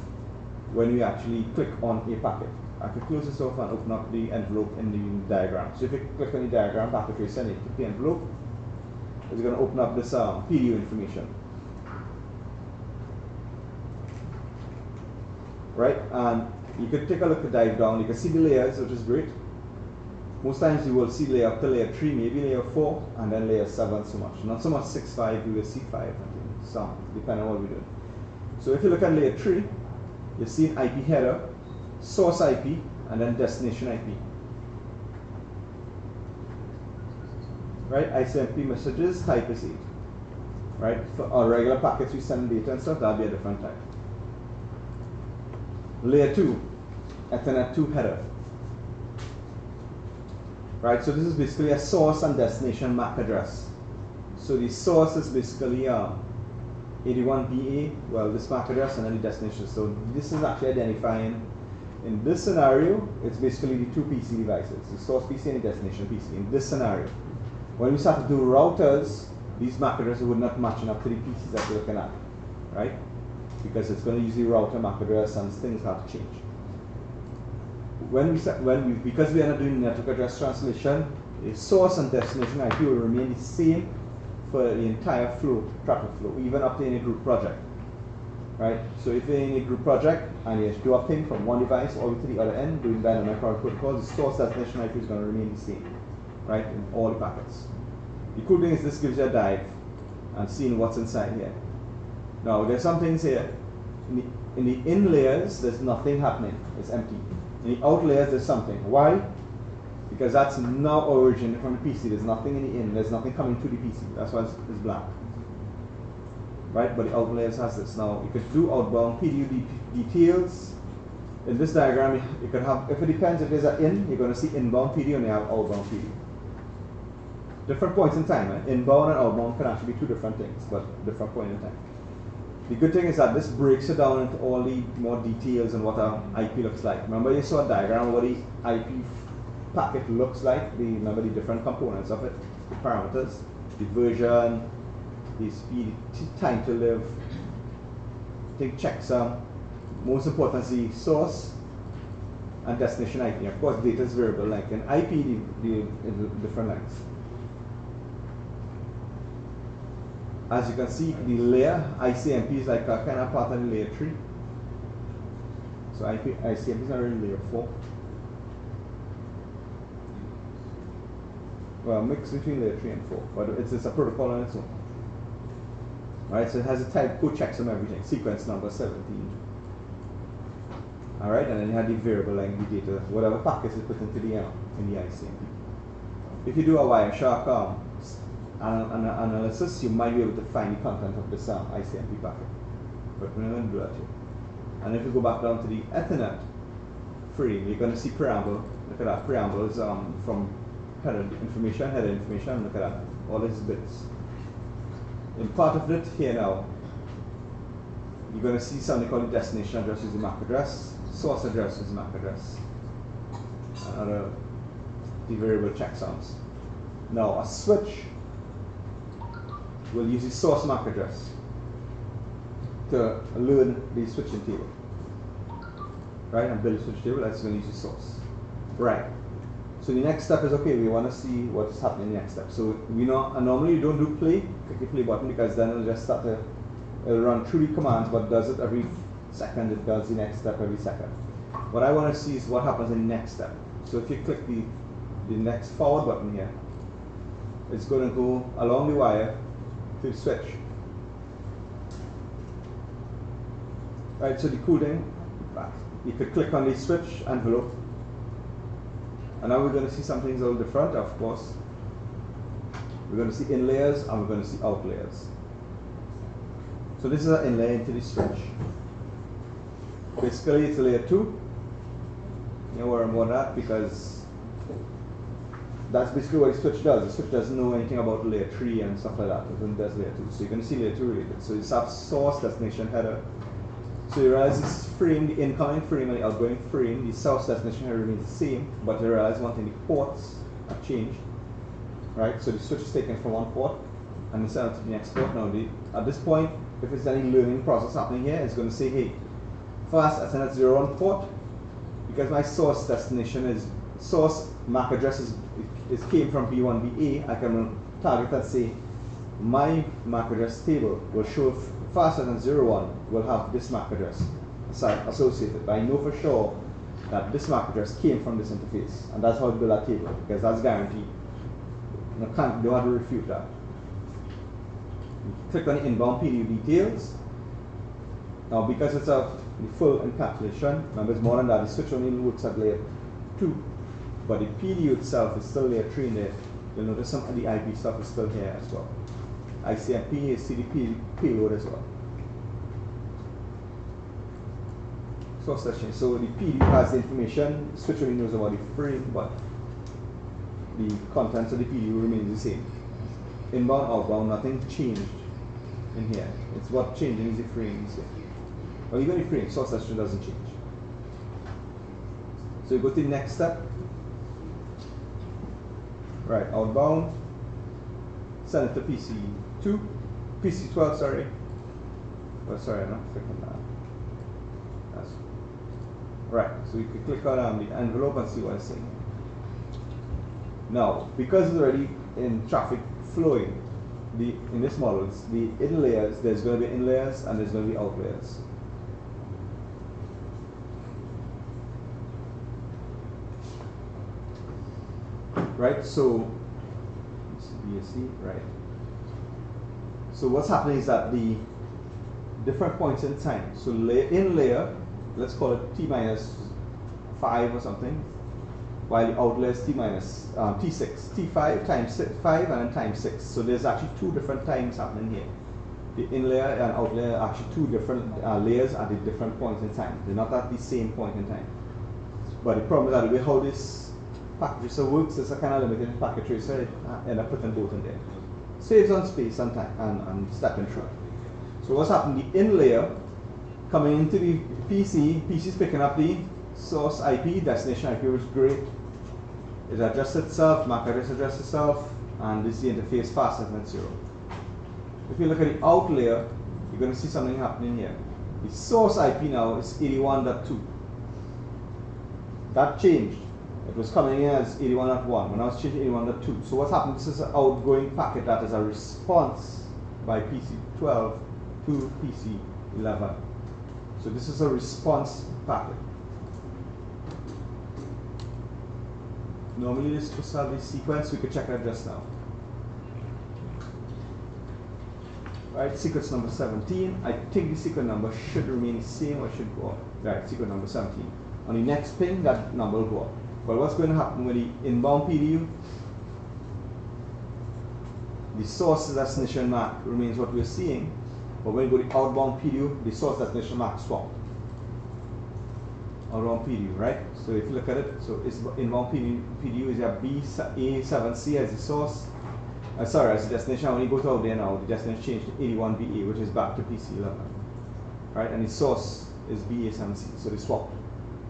when you actually click on a packet. I can close this off and open up the envelope in the diagram. So if you click on the diagram, packet tracer, and you click the envelope, it's going to open up this PDU information. Right, and you can take a look at dive down. You can see the layers, which is great. Most times you will see layer up to layer 3, maybe layer 4, and then layer 7 so much. Not so much 6, 5, you will see 5, I think, some, depending on what we're doing. So if you look at layer 3, you see an IP header, source IP, and then destination IP. Right, ICMP messages, type is 8. Right, for our regular packets we send data and stuff, that'll be a different type. Layer 2, Ethernet 2 header. Right, so this is basically a source and destination MAC address. So the source is basically 81BA, well, this MAC address, and then the destination. So this is actually identifying, in this scenario, it's basically the two PC devices, the source PC and the destination PC. In this scenario, when we start to do routers, these MAC addresses would not match up to the PCs that we're looking at, right? Because it's going to use the router MAC address and things have to change. Because we are not doing network address translation, the source and destination IP will remain the same for the entire flow, traffic flow, even up to any group project. Right? So if you're in a group project and you do a ping from one device all the way to the other end doing dynamic routing protocols, the source destination IP is going to remain the same, right, in all the packets. The cool thing is this gives you a dive and seeing what's inside here. Now there's some things here. In the in layers, there's nothing happening. It's empty. In the out layers, there's something. Why? Because that's now originating from the PC. There's nothing in the in. There's nothing coming to the PC. That's why it's black. Right? But the out layers has this. Now, you could do outbound PDU details. In this diagram, you could have, if it depends if there's an in, you're going to see inbound PDU and you have outbound PDU. Different points in time. Inbound and outbound can actually be two different things, but different point in time. The good thing is that this breaks it down into all the more details and what an IP looks like. Remember you saw a diagram of what the IP packet looks like, remember the different components of it, the parameters, the version, the speed, time to live, I think checksum, most important is the source and destination IP. Of course data is variable length, and IP the different lengths. As you can see, the layer ICMP is like a kind of part of the layer 3. So ICMP is not really layer 4. Well, mixed between layer 3 and 4, but it's a protocol on its own. Alright, so it has a type code checksum everything, sequence number 17. Alright, and then you have the variable length, the data, whatever packets is put into the in the ICMP. If you do a Wireshark analysis, you might be able to find the content of this ICMP packet. But we're not going to do that here. And if you go back down to the Ethernet frame, you're going to see preamble. Look at that. Preamble is from header information, look at that. All these bits. In part of it here now, you're going to see something called the destination address is the MAC address, source address is the MAC address, and the variable checksums. Now a switch will use the source MAC address to learn the switching table. Right, and build a switch table, that's going to use the source. Right. So the next step is, okay, we want to see what's happening in the next step. So we know, and normally you don't do play, click the play button, because then it'll just start to, it'll run through the commands, but does it every second, it does the next step every second. What I want to see is what happens in the next step. So if you click the next forward button here, it's going to go along the wire to the switch. Right, so the cool thing, you could click on the switch envelope, and now we're going to see some things a little different, of course. We're going to see in layers and we're going to see out layers. So this is an in layer into the switch. Basically it's a layer 2. You know where I'm going at, because that's basically what the switch does. The switch doesn't know anything about layer 3 and stuff like that. It only does layer 2. So you're going to see layer 2 related. So you have source, destination, header. So you realize this frame, the incoming frame and the outgoing frame, the source destination header remains the same, but you realize one thing, the ports have changed. Right? So the switch is taken from one port and sent to the next port. Now at this point, if there's any learning process happening here, it's going to say, hey, fast Ethernet 01 port, because my source destination is source MAC address is came from B1BA, I can target that, say my MAC address table will show fast Ethernet 01 will have this MAC address associated, but I know for sure that this MAC address came from this interface, and that's how to build that table, because that's guaranteed. You don't have to refute that. Click on the inbound PDU details. Now, because it's the full encapsulation, remember it's more than that, the switch only works at layer 2, but the PDU itself is still layer 3 in there. You'll notice some of the IP stuff is still here as well. ICMP is CDP payload as well. Source session. So the PDU has the information, the switch only knows about the frame, but the contents of the PDU remains the same. Inbound, outbound, nothing changed in here. It's what changing is the frames here. Well, even the frame, source session doesn't change. So you go to the next step. Right, outbound, send it to PC2, PC12, sorry. Oh, sorry, I'm not clicking that. That's right, so you can click on the envelope and see what it's saying. Now, because it's already in traffic flowing, in this model, the in layers, there's going to be in layers and there's going to be out layers. Right, so BSC, right. So what's happening is that the different points in time. So in layer, let's call it T minus 5 or something, while the out layer is T minus T6, T5 times 5 and then times 6. So there's actually two different times happening here. The in layer and out layer are actually two different layers at the different points in time. They're not at the same point in time. But the problem is that the way how this packet tracer works is a kind of limited packet tracer, end up putting both in there. Saves on space and time and stepping through. So what's happening? The in layer coming into the PC is picking up the source IP, destination IP, which is great. It adjusts itself, MAC address adjusts itself, and this is the interface fast Ethernet 0. If you look at the out layer, you're going to see something happening here. The source IP now is 81.2. That changed. It was coming in as 81.1, when I was changing 81.2. So what's happened? This is an outgoing packet that is a response by PC12 to PC11. So this is a response packet. Normally this was have the sequence, we could check that just now. Right, sequence number 17. I think the sequence number should remain the same or should go up. Right, sequence number 17. On the next ping, that number will go up. But what's going to happen with the inbound PDU? The source destination MAC remains what we're seeing, but when you go to the outbound PDU, the source destination MAC swapped. Outbound PDU, right? So if you look at it, so it's inbound PDU is a BA7C as the source. Sorry, as the destination. When you go to out there now, the destination changed to 81BA, which is back to PC11, right? And the source is BA7C, so they swapped.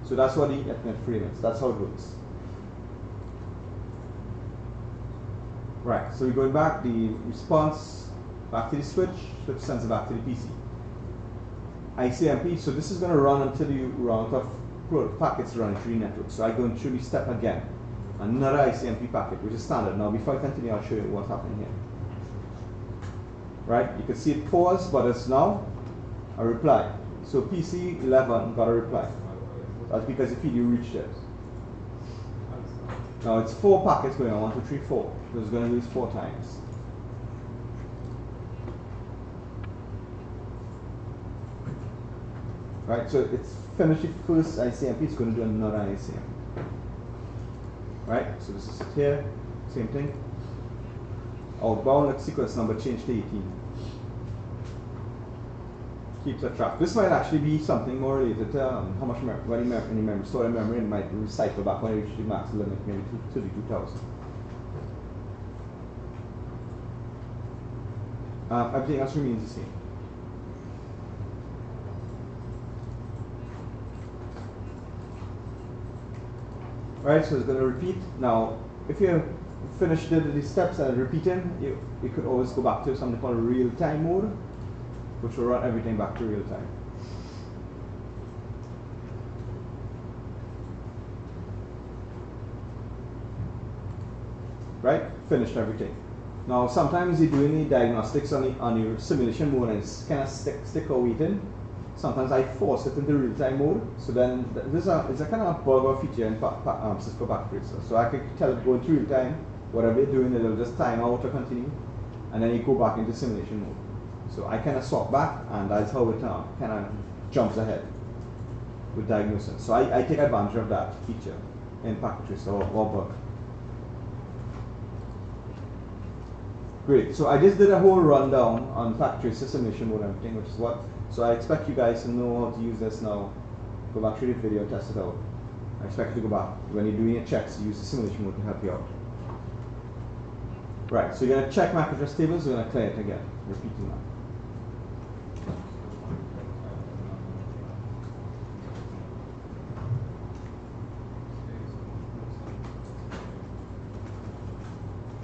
So that's what the Ethernet frame is. That's how it works. Right, so we're going back, the response back to the switch sends it back to the PC. ICMP, so this is going to run until you run out of packets running through the network. So I'm going through the step again. Another ICMP packet, which is standard. Now before I continue, I'll show you what's happening here. Right, you can see it paused, but it's now a reply. So PC11 got a reply. That's because the PDU reached it. Now it's 4 packets going on, 1, 2, 3, 4. So it's going to do this 4 times. Right, so it's finished the first ICMP, it's going to do another ICMP. Right, so this is it here, same thing. Outbound, let's sequence number change to 18. Keeps a track. This might actually be something more related to how much memory, stored memory, and might recycle back when it reaches the max limit, maybe 32,000. Everything else remains the same. Right, so it's going to repeat. Now, if you finish the steps and repeating, you could always go back to something called real-time mode, which will run everything back to real time. finished everything. Now sometimes you're doing the diagnostics on the simulation mode and it's kind of stick or waiting. Sometimes I force it into real-time mode. So then it's a kind of bug or feature in Cisco Packet Tracer. So I can tell it go into real time, whatever you're doing, it'll just time out or continue, and then you go back into simulation mode. So I kind of swap back, and that's how it kind of jumps ahead with diagnosis. So I take advantage of that feature in Packet Tracer or bug. Great. So I just did a whole rundown on Packet Tracer simulation mode and everything, which is what. So I expect you guys to know how to use this now. Go back through the video, test it out. I expect you to go back. When you're doing your checks, use the simulation mode to help you out. Right, so you're going to check MAC address tables, you're going to clear it again, repeating that.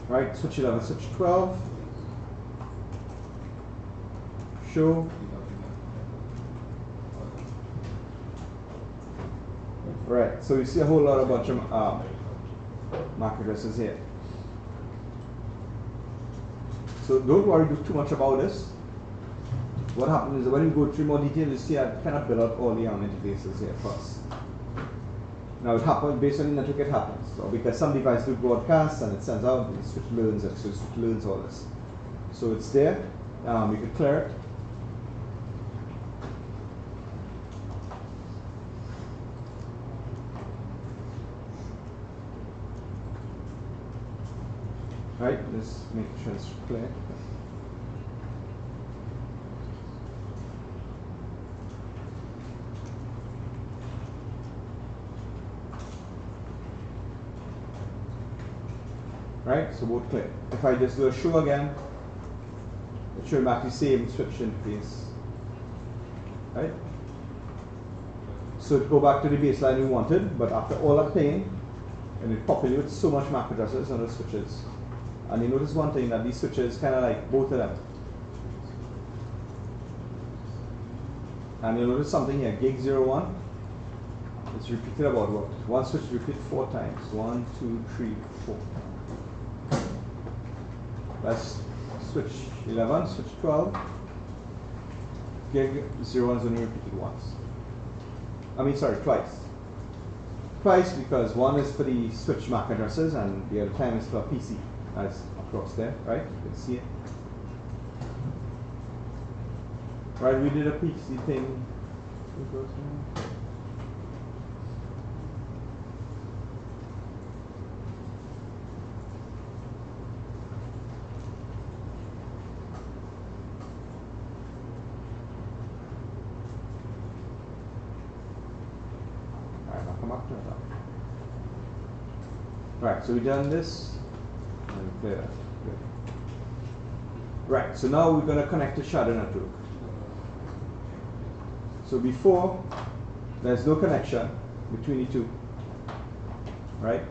Right, switch 11, switch 12. Show. Right, so you see a whole lot of bunch of MAC addresses here. So don't worry too much about this. What happens is when you go through more detail, you see I kind of build up all the interfaces here first. Now it happens based on the network, it happens. So because some devices do broadcast and it sends out, and switch learns, and switch learns all this. So it's there. You can clear it. Right, just make sure it's clear. Right, so both clear. If I just do a show again, it should back the same switch interface. Right? So it go back to the baseline we wanted, but after all that pain, and it populates so much MAC addresses on the switches. And you notice one thing, that these switches kind of like both of them. And you'll notice something here, gig 01. It's repeated about what? One switch repeat 4 times. 1, 2, 3, 4. That's switch 11, switch 12. Gig 01 is only repeated once. I mean, sorry, twice. Twice because one is for the switch MAC addresses and the other time is for PC. That's across there, right? You can see it. Right, we did a PC thing. Alright, I'll come up to that. Right, so we've done this. And clear that. Good. Right, so now we're going to connect to shadow network. So before, there's no connection between the two. Right?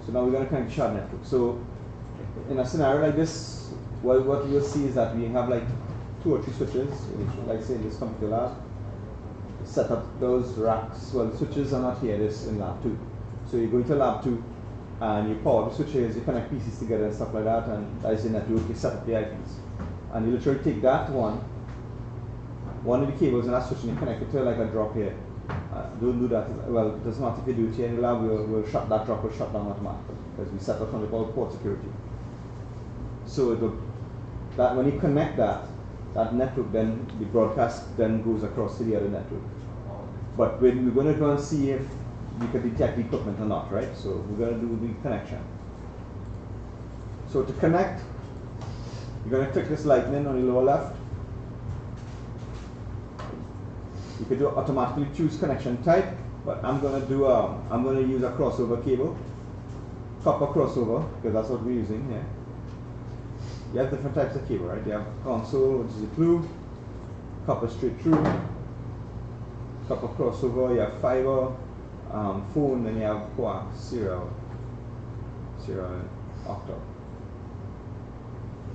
So now we're going to connect to shadow network. So in a scenario like this, what you will see is that we have like 2 or 3 switches, which, like say in this computer lab. Set up those racks. Well, the switches are not here, this in lab 2. So you go into lab 2 and you power the switches, you connect PCs together and stuff like that, and as the network, you set up the IPs. And you literally take that one of the cables in that switch and you connect it to like a drop here. Don't do that. Well, it doesn't matter if you do it here in the lab, we'll shut that drop, will shut down automatically because we set up something called port security. So that when you connect that network, then the broadcast then goes across to the other network. But we're going to go and see if we can detect the equipment or not, right? So we're going to do the connection. So to connect, you're going to click this lightning on the lower left. You can do automatically choose connection type, but I'm going to use a crossover cable, copper crossover, because that's what we're using here. You have different types of cable, right? You have console, which is a blue, copper straight through, copper crossover, you have fiber, phone, then you have coax, serial, and octal.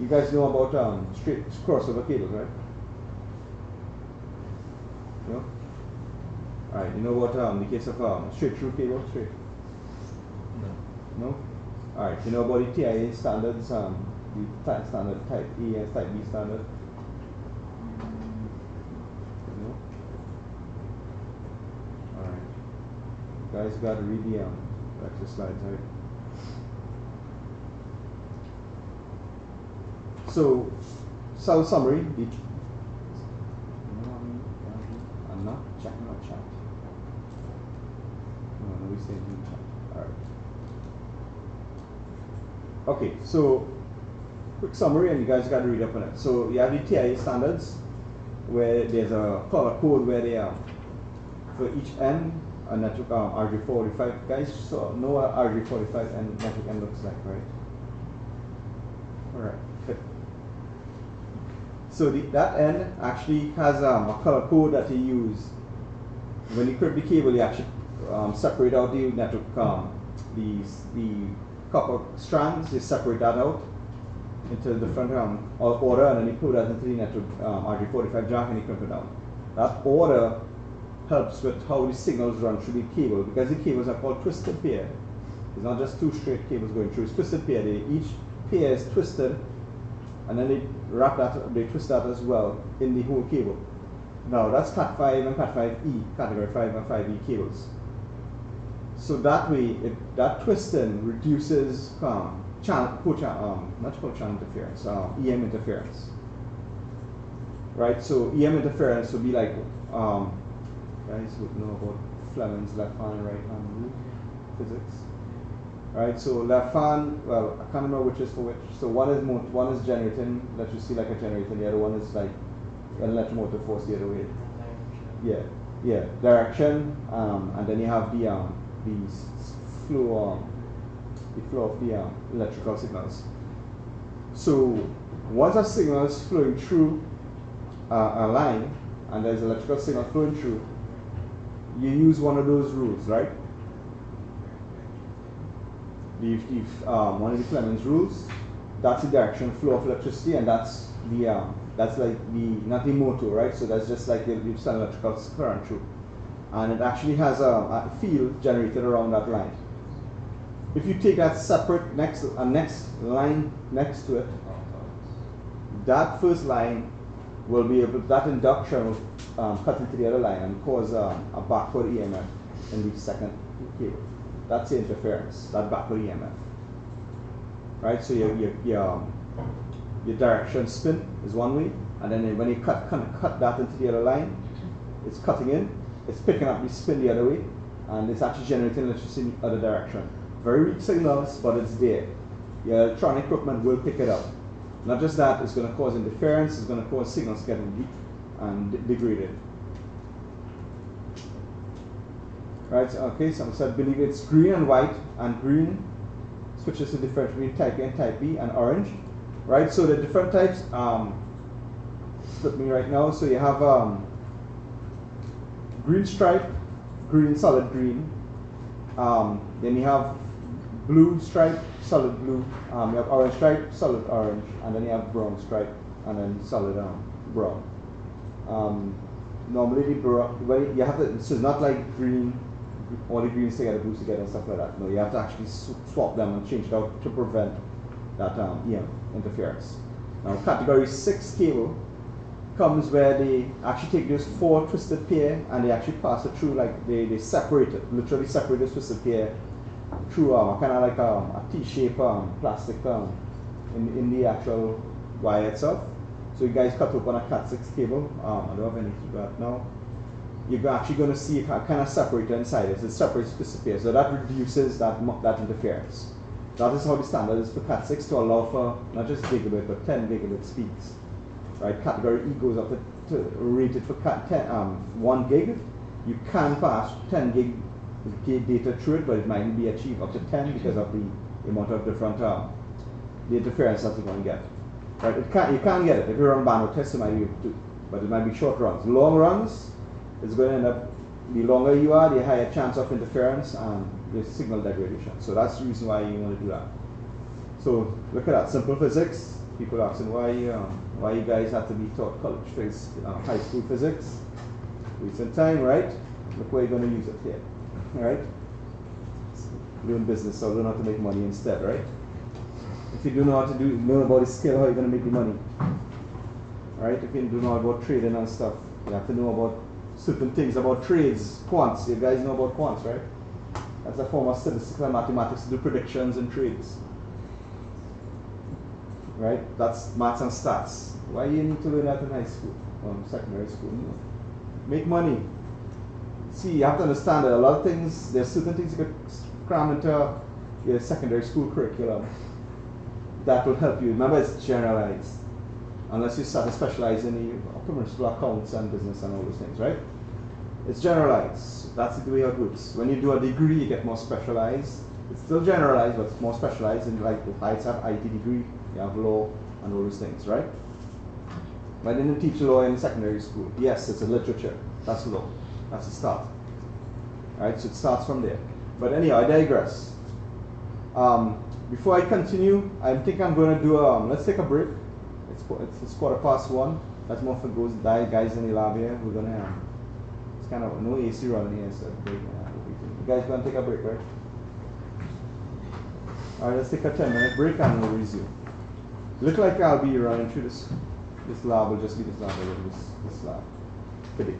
You guys know about straight crossover cables, right? No? Alright, you know what the case of straight through cable? Straight? No? Alright, you know about the TIA standards, the type standard, type A and type B standard? You know? Alright. You guys got to read the lecture slides, right? So, summary. I'm not checking my chat. No, we stay in chat. Alright. Okay, so quick summary, and you guys got to read up on it. So you have the TIA standards, where there's a color code where they are for each N, a network RJ45. Guys, so know what RJ45 and network N looks like, right? Alright. So that N actually has a color code that you use. When you clip the cable, you actually separate out the network, the copper strands, you separate that out into different order, and then you put that into the network RJ45 jack and you crimp it down. That order helps with how the signals run through the cable, because the cables are called twisted pair. It's not just two straight cables going through, it's twisted pair. Each pair is twisted, and then they twist that as well in the whole cable. Now that's Cat5 and Cat5e, category 5 and 5e cables. So that way, that twisting reduces not channel interference, EM interference. Right, so EM interference would be like, guys would know about Fleming's left hand and right hand rule physics. Right, so left hand, well, I can't remember which is for which. So one is generating, let's just see like a generator, the other one is like an electromotive force the other way. Yeah, direction, and then you have the flow of the electrical signals. So once a signal is flowing through a line, and there's electrical signal flowing through, you use one of those rules, right? One of the Fleming's rules, that's the direction flow of electricity, and that's like not the motor, right? So that's just like you send electrical current through, and it actually has a field generated around that line. If you take that separate next line next to it, that first line will be able, that induction will cut into the other line and cause a backward EMF in the second cable. That's the interference, that backward EMF. Right, so your direction spin is one way, and then when you cut that into the other line, it's cutting in, it's picking up the spin the other way, and it's actually generating electricity in the other direction. Very weak signals, but it's there. Your electronic equipment will pick it up. Not just that, it's going to cause interference, it's going to cause signals getting weak and degraded. Right, so, okay, so I believe it's green and white, and green switches the difference between type A and type B, and orange. Right, so the different types, flip me right now, so you have green stripe, green, solid green, then you have blue stripe, solid blue, you have orange stripe, solid orange, and then you have brown stripe, and then solid brown. Normally the brown, you have to, so it's not like green, all the greens together, blues together, and stuff like that. No, you have to actually swap them and change it out to prevent that interference. Now, category 6 cable comes where they actually take this 4 twisted pair and they actually pass it through, like they separate it, literally separate this twisted pair through kind of like a T-shaped plastic in the actual wire itself. So you guys cut open a Cat 6 cable. I don't have any to that now. You're actually going to see it kind of separated inside it. It separates twisted pair, so that reduces that interference. That is how the standard is for Cat 6 to allow for not just gigabit but 10 gigabit speeds. Right? Category E goes up to rated for 1 gig. You can pass 10 gig data through it, but it might be achieved up to 10 because of the amount of different the interference that you're going to get. Right? You can't get it. If you run bandwidth tests, you might be able to, but it might be short runs. Long runs, it's going to end up, the longer you are, the higher chance of interference and the signal degradation. So that's the reason why you want to do that. So look at that, simple physics. People asking why you guys have to be taught college physics, high school physics. Recent time, right? Look where you're going to use it here. All right. learn business or learn how to make money instead, right? If you do know how to know about the skill, how you're going to make the money. Right? If you do know about trading and stuff, you have to know about certain things about trades, quants. You guys know about quants, right? That's a form of statistical mathematics to do predictions and trades. Right? That's maths and stats. Why you need to learn that in high school, secondary school? You know? Make money. See, you have to understand that a lot of things, there's certain things you could cram into your secondary school curriculum that will help you. Remember, it's generalized. Unless you start to specialize in the commercial accounts and business and all those things, right? It's generalized. That's the way it works. When you do a degree, you get more specialized. It's still generalized, but it's more specialized in, like, the Heights have IT degree, you have law and all those things, right? I didn't teach law in secondary school. Yes, it's a literature. That's law. That's the start. Right? So it starts from there. But anyhow, I digress. Before I continue, I think I'm going to do let's take a break. It's 1:15. That's more for those guys in the lab here. We're going to it's kind of no AC running here, so break. You guys going to take a break, right? Alright, let's take a 10-minute break and we'll resume. Look like I'll be running through this lab. We'll just leave this lab over this lab today.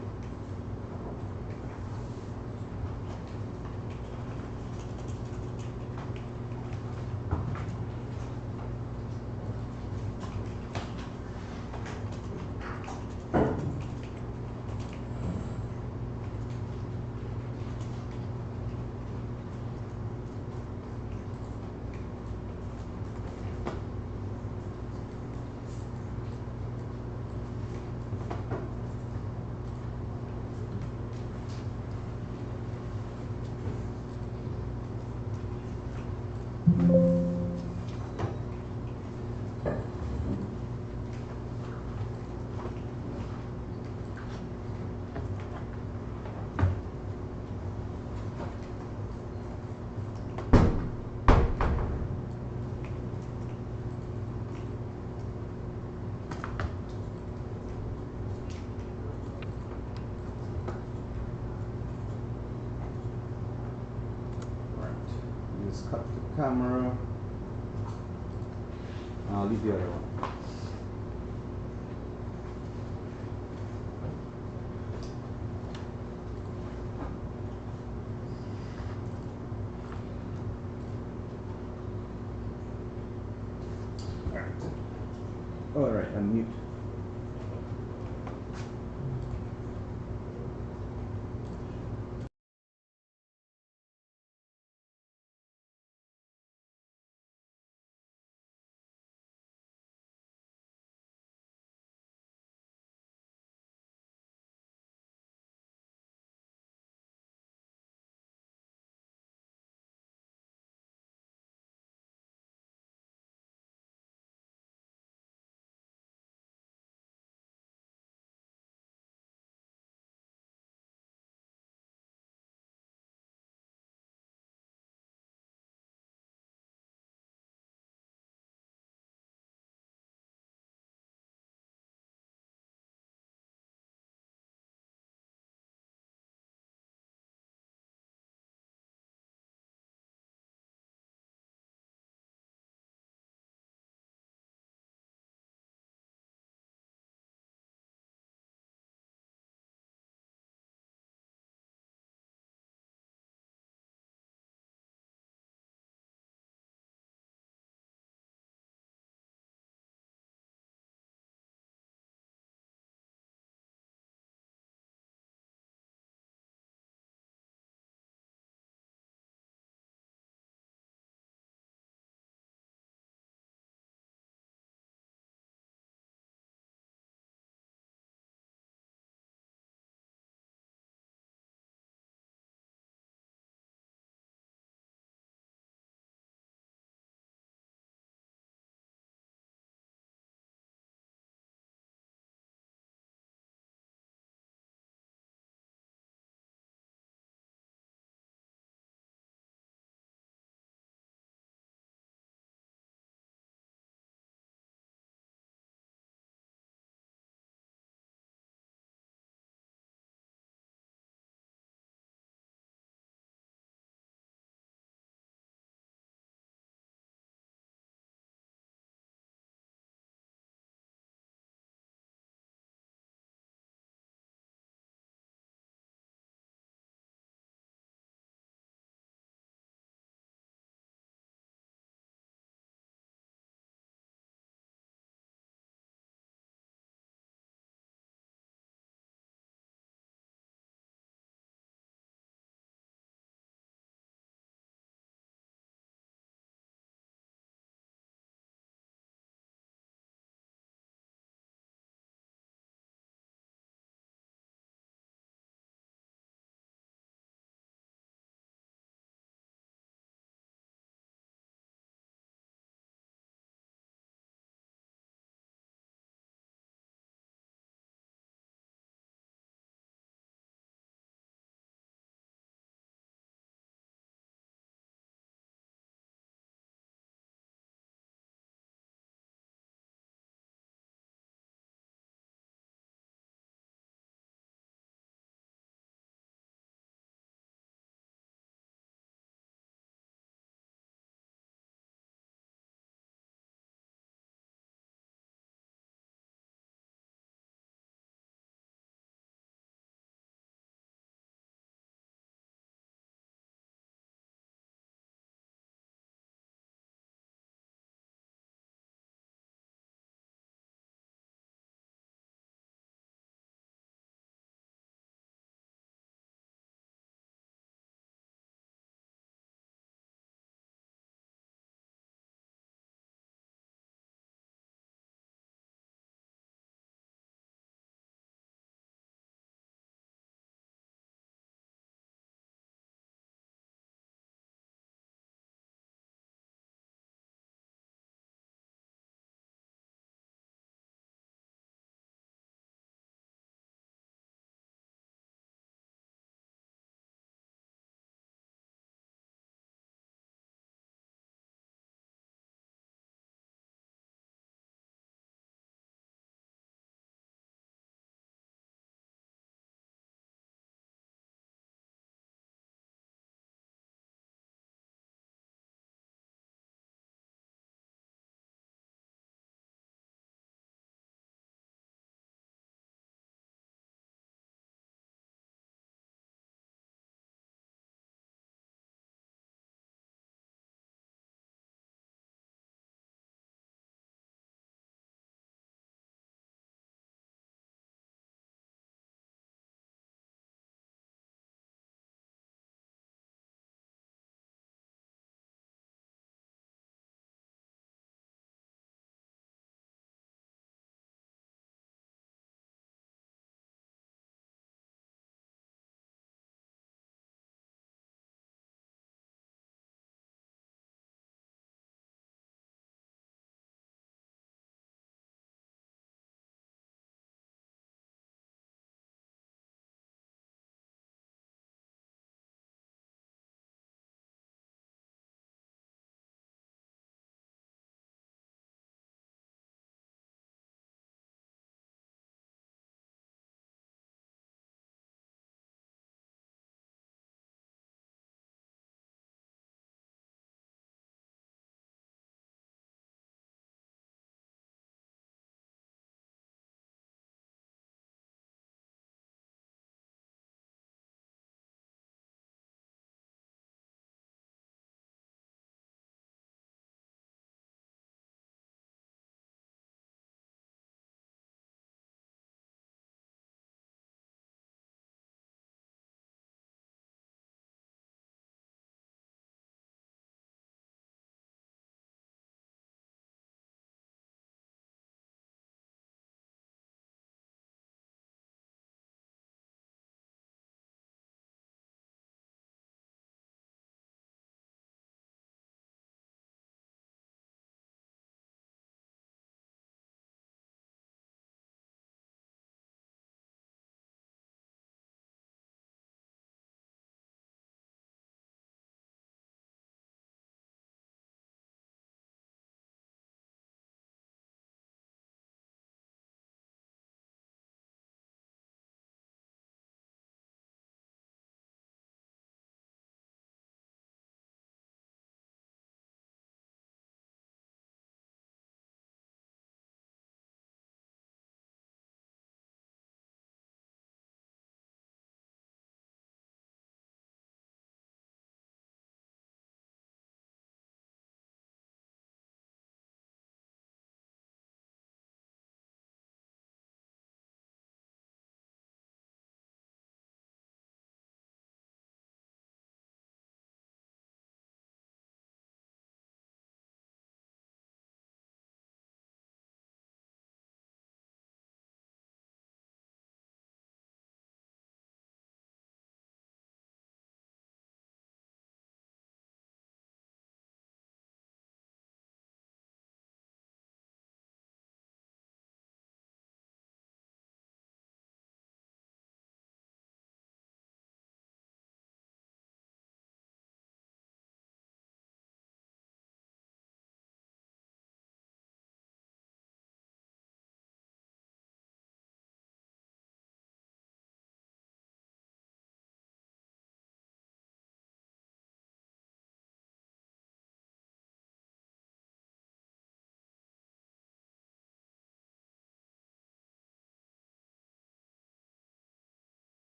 Just cut the camera. I'll leave the other one. Alright, unmute.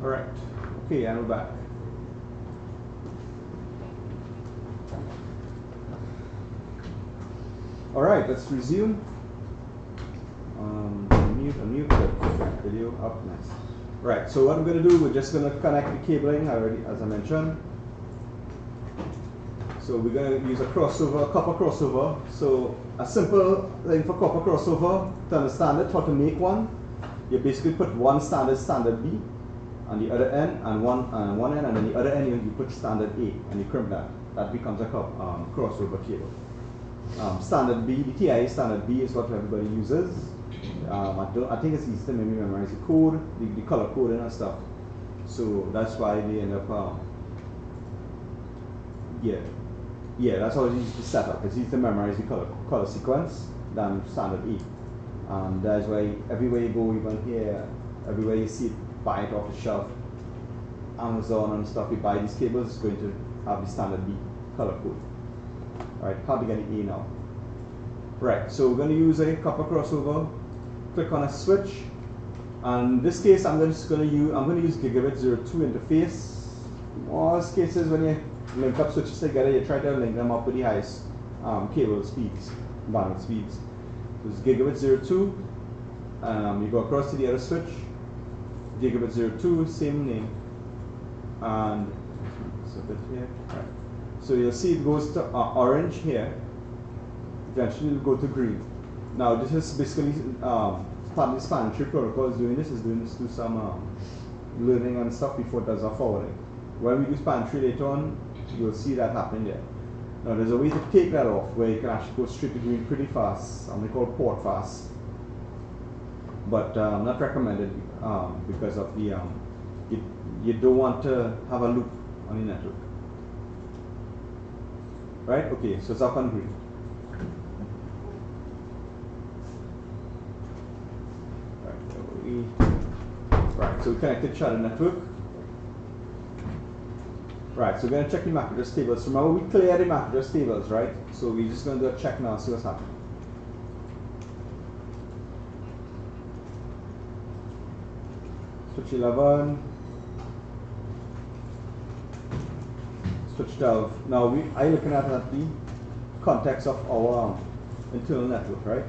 Alright, okay, and we're back. Alright, let's resume. Unmute, good. Video up, nice. Right, so what I'm going to do, we're just going to connect the cabling already, as I mentioned. So we're going to use a crossover, a copper crossover. So a simple thing for copper crossover, to understand it, how to make one, you basically put one standard B on the other end, and one end, and then the other end you put standard A, and you crimp that. That becomes a crossover cable. Standard B, the TIA standard B is what everybody uses. I think it's easy to maybe memorize the code, the color coding and stuff. So that's why they end up, that's how it's easy to set up. It's easy to memorize the color sequence than standard E. And that's why everywhere you go, even here, everywhere you see it, buy it off the shelf, Amazon and stuff, you buy these cables, it's going to have the standard B color code. Alright, how to get the A now? Right, so we're going to use a copper crossover. Click on a switch. And in this case, I'm just going to use gigabit 02 interface. Most cases, when you link up switches together, you try to link them up with the highest cable speeds, bandwidth speeds. So it's gigabit 02. You go across to the other switch. Gigabit 02, same name. And so that here. Right. So you'll see it goes to orange here. Eventually it'll go to green. Now this is basically part of the span tree protocol is doing this to some learning and stuff before it does our forwarding. When we do span tree later on, you'll see that happening there. Now there's a way to take that off where you can actually go straight to green pretty fast, something called port fast. But not recommended because of the you don't want to have a loop on the network. Right? Okay, so it's up on green. Right, so we connected each other network. Right, so we're going to check the MAC address tables. Remember, we cleared the MAC address tables, right? So we're just going to do a check now, see what's happening. Switch 11. Switch 12. Now, I'm looking at the context of our internal network, right?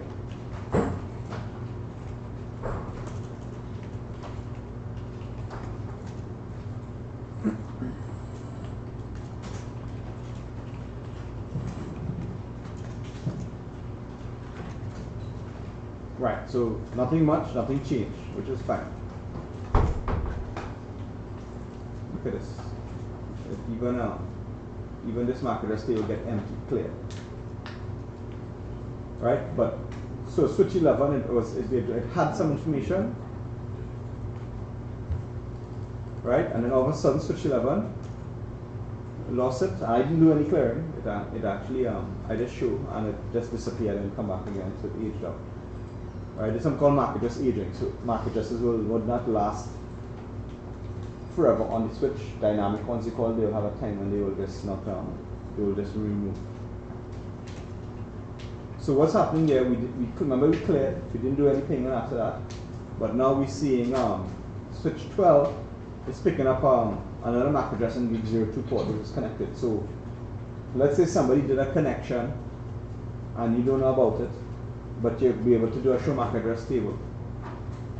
Right, so nothing much, nothing changed, which is fine. Look at this. Even this MAC address table get empty, clear. Right, but so switch 11, it had some information, right, and then all of a sudden switch 11 lost it. I didn't do any clearing. It actually I just show and it just disappeared and come back again, so it aged out. Right, there's something called MAC address aging. So MAC addresses would not last forever on the switch. Dynamic ones you call, they'll have a time when they will just not they will just remove. So what's happening here? Remember we cleared. We didn't do anything after that, but now we're seeing switch 12 is picking up another MAC address in the 02 port which is connected. So let's say somebody did a connection and you don't know about it, but you'll be able to do a show MAC address table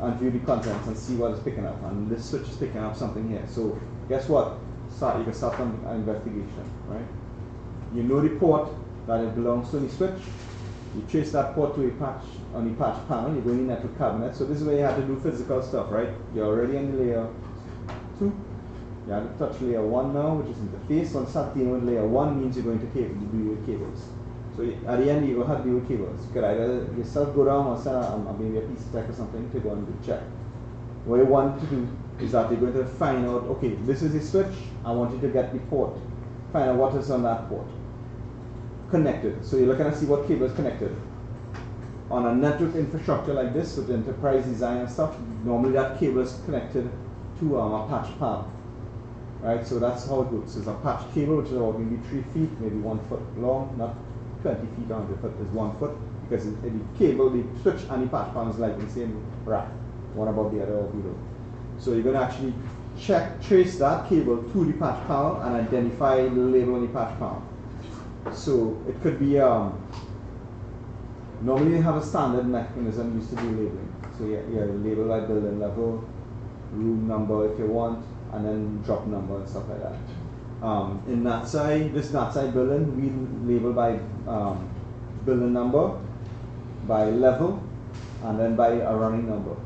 and view the contents and see what it's picking up. And this switch is picking up something here. So guess what? You can start an investigation, right? You know the port that it belongs to the switch. You trace that port to a patch on the patch panel. You go in the network cabinet. So this is where you have to do physical stuff, right? You're already on the layer 2. You have to touch layer 1 now, which is interface. Once start dealing with layer 1 means you're going to deal with cables. So at the end, you will have to deal with cables. You could either yourself go down or send maybe a piece of tech or something to go and do check. What you want to do is that you're going to find out, okay, this is a switch. I want you to get the port. Find out what is on that port. Connected. So you're looking to see what cable is connected. On a network infrastructure like this, with enterprise design and stuff, normally that cable is connected to a patch panel. Right? So that's how it works. It's a patch cable, which is about maybe 3 feet, maybe 1 foot long, not 20 feet, 100 foot is 1 foot, because the cable, the switch and the patch panel is like in the same rack, one above the other or below. So you're going to actually trace that cable to the patch panel and identify the label on the patch panel. So it could be, normally they have a standard mechanism used to do labeling. So you label by building level, room number if you want, and then drop number and stuff like that. In this NATSI building, we label by building number, by level, and then by a running number.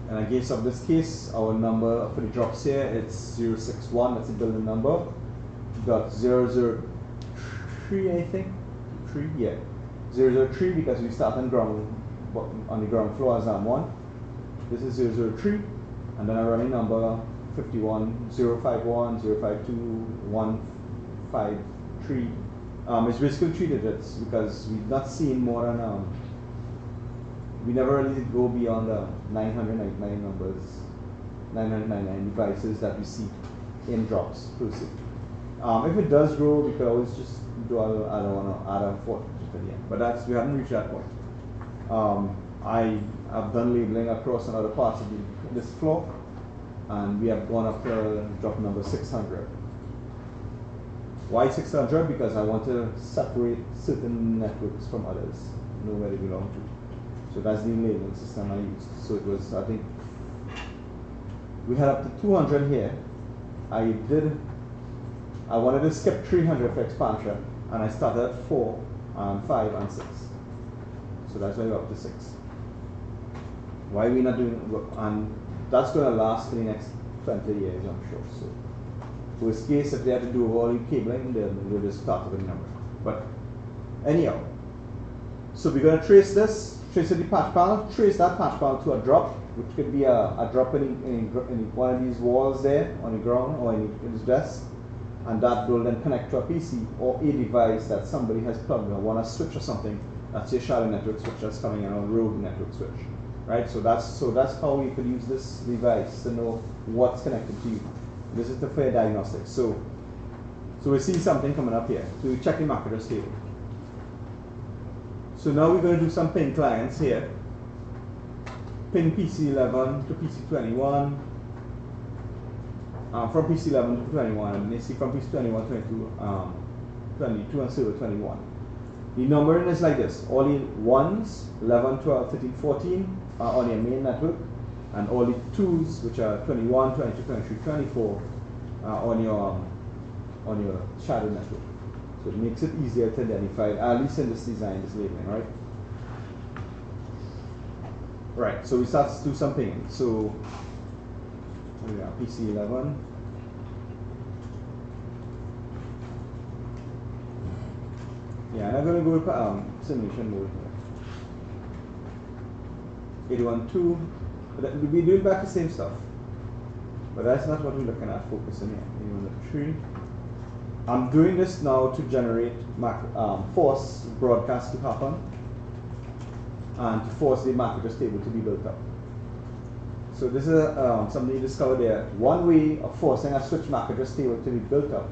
In the case of this case, our number for the drops here, it's 061, that's the building number. Got 003, I think. 003 because we start on the ground floor as M1. This is 003, and then a running number 51, 051, 052, 153. It's basically 3 digits because we've not seen more than, we never really go beyond the 999 numbers, 999 devices that we see in drops per se. If it does grow, we could always just do add a 4th digit at the end, but we haven't reached that point. I have done labeling across another parts of this floor, and we have gone up to drop number 600. Why 600? Because I want to separate certain networks from others, know where they belong to. So that's the labeling system I used. So it was, I think, we had up to 200 here. I wanted to skip 300 for expansion, and I started at 4, and 5, and 6. So that's why we're up to 6. Why are we not doing, and that's going to last for the next 20 years, I'm sure. So, worst case, if they had to do all the cabling, then we'll just start with a number. But anyhow, so we're going to trace this, trace the patch panel, trace that patch panel to a drop, which could be a drop in one of these walls there on the ground or in this desk, and that will then connect to a PC or a device that somebody has plugged in, one a switch or something. That's your shadow network switch that's coming in, or a rogue network switch, right? So that's how you could use this device to know what's connected to you. This is the fair diagnostics. So we see something coming up here. So we check the MAC address table. So now we're going to do some ping clients here. Ping PC11 to PC21. From PC11 to 21, and you see from PC21 to 22 and server 21. The numbering is like this: all the 1s, 11, 12, 13, 14 are on your main network, and all the 2s, which are 21, 22, 23, 24, are on your shadow network. So it makes it easier to identify, at least in this design, this labeling, right? Right, so we start to do some pinging. So we are PC11. Yeah, and I'm going to go with simulation mode here. 812. We're doing back the same stuff, but that's not what we're looking at focusing here. 813. I'm doing this now to generate force broadcast to happen and to force the MAC address table to be built up. So this is something you discovered there. One way of forcing a switch MAC address table to be built up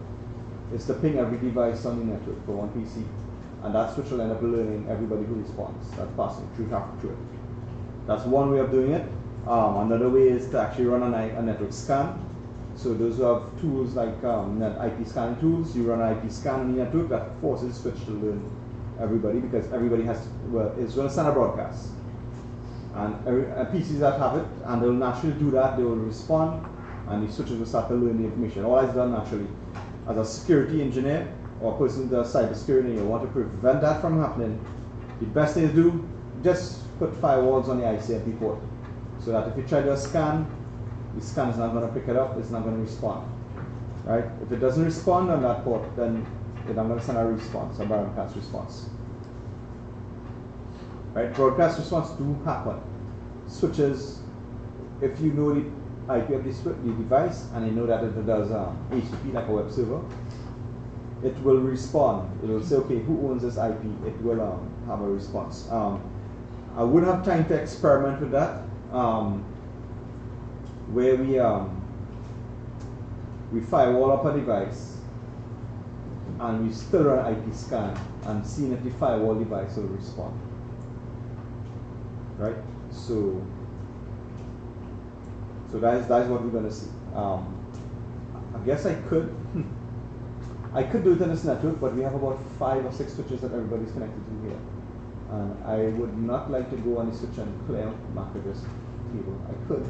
is to ping every device on the network for one PC, and that switch will end up learning everybody who responds. That's passing through it. That's one way of doing it. Another way is to actually run a network scan. So those who have tools like IP scanning tools, you run an IP scan on the network that forces switch to learn everybody, because everybody has to, it's going to send a broadcast. And PCs that have it, and they'll naturally do that, they will respond, and the switches will start to learn the information. All that's done naturally. As a security engineer or a person who does cybersecurity, and you want to prevent that from happening, the best thing to do, just put firewalls on the ICMP port, so that if you try to do a scan, the scan is not going to pick it up, it's not going to respond. Right? If it doesn't respond on that port, then I'm going to send a response, a broadcast response. Right? Broadcast response do happen. Switches, if you know the IP of the device and you know that it does HTTP like a web server, it will respond. It will say, okay, who owns this IP? It will have a response. I wouldn't have time to experiment with that, where we firewall up a device and we still run IP scan and seeing if the firewall device will respond. Right? So So that is what we're going to see. I guess I could do it in this network, but we have about 5 or 6 switches that everybody's connected to here. And I would not like to go on the switch and clear MAC address table. I could,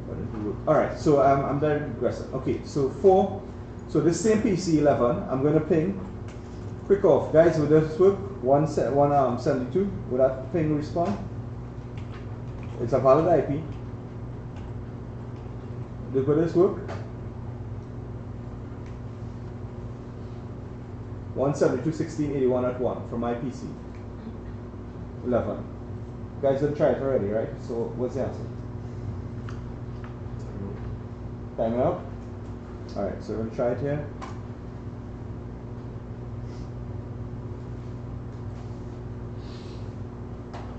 but it would work. Alright, so I'm digressing. Okay, so this same PC 11, I'm going to ping. Quick off. Guys, would this work? 172, would that ping respond? It's a valid IP. Would this work? 172.16.81 at 1 from my PC. 11. You guys didn't try it already, right? So what's the answer? Time out. Alright, so we're going to try it here.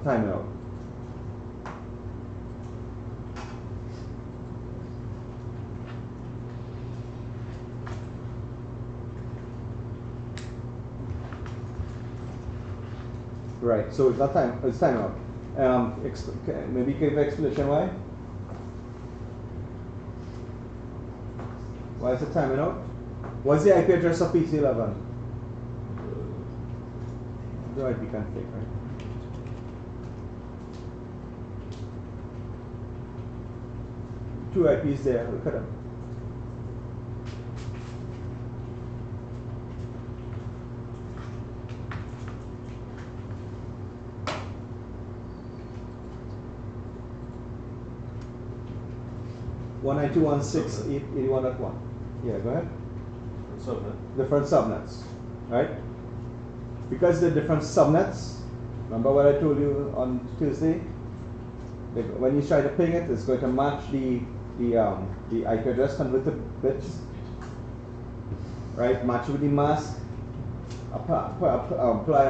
Time out. Right, so it's not time. It's time out. Maybe give explanation why. Why is it timing out? What's the IP address of PC11? The IP config, right? Two IPs there. Look at them. One 192.168.81.1. Yeah, go ahead. Subnet. Different subnets, right? Because they're different subnets. Remember what I told you on Tuesday? When you try to ping it, it's going to match the IP address converted bits, right? Match with the mask. Apply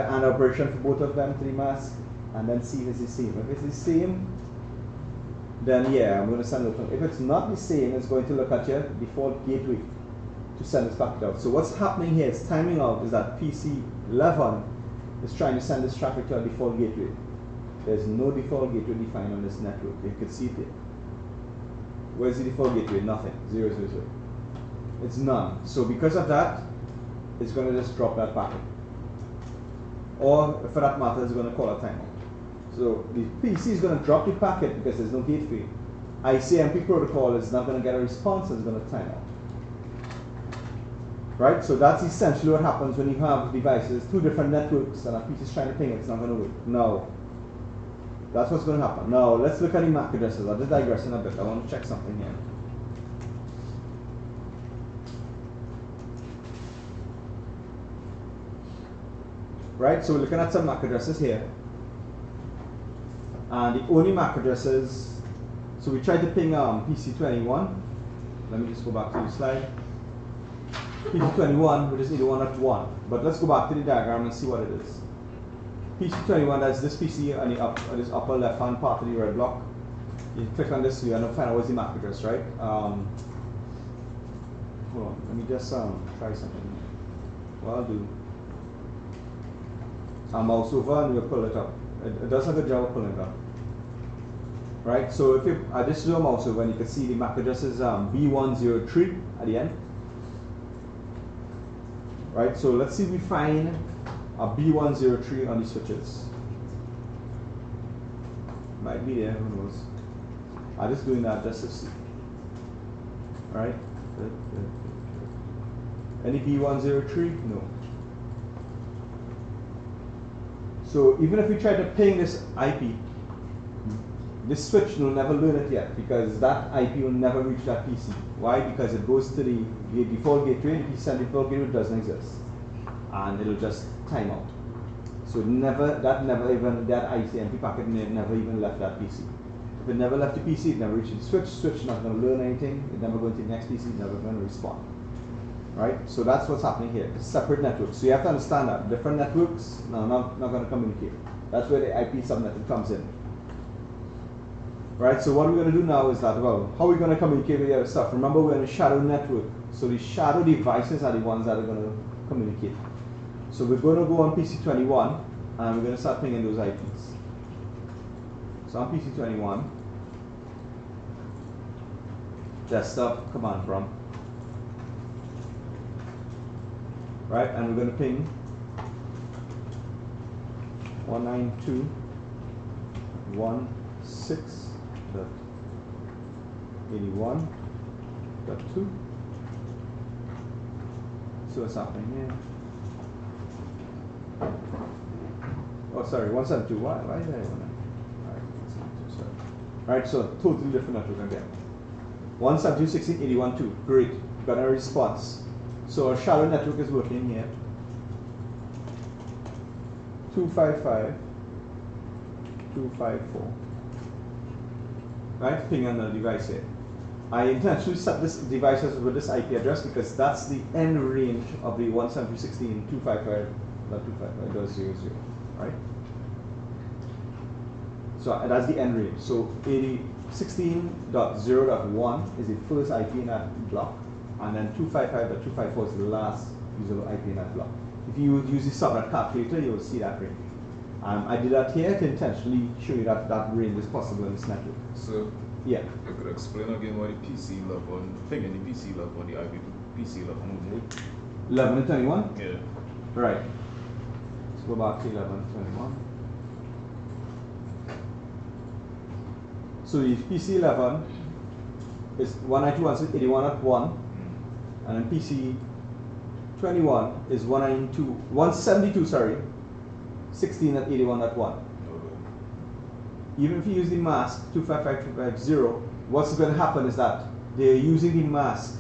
an operation for both of them to the mask, and then see if it's the same. If it's the same, then yeah, I'm going to send it. If it's not the same, it's going to look at your default gateway to send this packet out. So what's happening here is timing out is that PC 11 is trying to send this traffic to a default gateway. There's no default gateway defined on this network. You can see it here. Where's the default gateway? Nothing. 0, 0, 0. It's none. So because of that, it's going to just drop that packet. Or for that matter, it's going to call a timeout. So the PC is going to drop the packet because there's no gateway. ICMP protocol is not going to get a response, it's going to time out. Right? So that's essentially what happens when you have devices, 2 different networks, and a PC is trying to ping it, it's not going to work. No. That's what's going to happen. Now, let's look at the MAC addresses. I'll just digress in a bit. I want to check something here. Right? So we're looking at some MAC addresses here. And the only MAC addresses, so we tried to ping PC21. Let me just go back to the slide. PC21, which is either one at 1. But let's go back to the diagram and see what it is. PC21, that's this PC on the this upper left-hand part of the red block. You click on this, you end up finding out what's the MAC address, right? Hold on, let me just try something. What I'll do, I'll mouse over and we'll pull it up. It does have a job of pulling it up. Right, so if you, I just do a mouse over and you can see the MAC address is B103 at the end. Right, so let's see if we find a B103 on the switches. Might be there, who knows. I'm just doing that just to see. Right? Any B103? No. So even if we try to ping this IP, this switch will never learn it yet because that IP will never reach that PC. Why? Because it goes to the default gateway, the PC default gateway doesn't exist. And it'll just time out. So that ICMP packet never even left that PC. If it never left the PC, it never reached the switch. Switch not going to learn anything. It's never going to the next PC. It's never going to respond. Right? So that's what's happening here. It's separate networks. So you have to understand that different networks not going to communicate. That's where the IP subnet comes in. Right? So what we're going to do now is that, well, how are we going to communicate with the other stuff? Remember, we're in a shadow network. So the shadow devices are the ones that are going to communicate. So we're going to go on PC21 and we're going to start pinging those IPs. So on PC21, desktop command prompt. Right, and we're going to ping 192.168.81.2. So what's happening here? Oh, sorry, 172. Why is that? Alright, 172, sorry. Alright, so totally different network again. 172.16.81.2. Great. Got a response. So our shallow network is working here. 255.254. Right, ping on the device here. I intentionally set this device with this IP address because that's the end range of the 172.16.255.255.00. Right? So that's the end range. So 16.0.1 is the first IP in that block, and then 255.254 is the last usable IP in that block. If you would use the subnet calculator, you will see that range. I did that here to intentionally show you that that range is possible in this network. So, yeah. I could explain again why the PC level, thing in the PC level, the IP to PC level move. 11 and 21? Yeah. Right. Let's go back to 11 and 21. So the PC 11 is 192.168.81.1, and then PC 21 is 172.16.81.1. Even if you use the mask 255.250, what's going to happen is that they're using the mask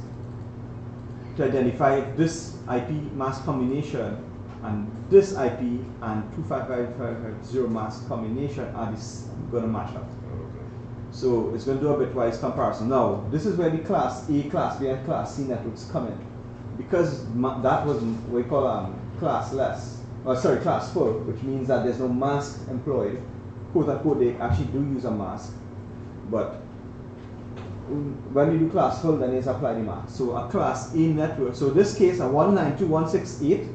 to identify if this IP mask combination and this IP and 255.250 mask combination are going to match up. So it's going to do a bitwise comparison. Now, this is where the Class A, Class B, and Class C networks come in. Because that was what we call classless, class full, which means that there's no mask employed. Quote unquote, they actually do use a mask. But when we do class full, then it's apply the mask. So a Class A network, so in this case, a 192.168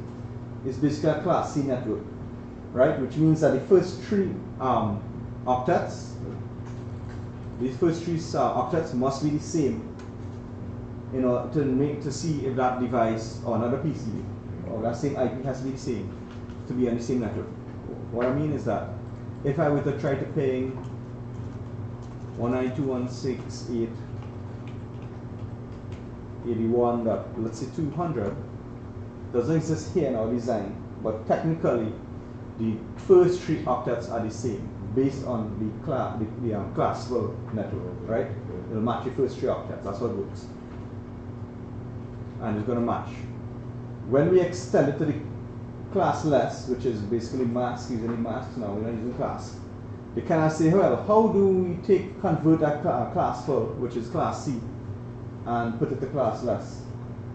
is basically a Class C network, right? Which means that the first three octets, these first three octets must be the same, you know, to see if that device or another PC or that same IP has to be the same to be on the same network. What I mean is that if I were to try to ping 192.168.81. Let's say 200, doesn't exist here in our design, but technically the first three octets are the same based on the classful network, right? It'll match the first three octets. That's how it works. And it's going to match. When we extend it to the classless, which is basically mask, using the masks now, we're not using class. They kind of say, well, how do we convert that classful, which is Class C, and put it to classless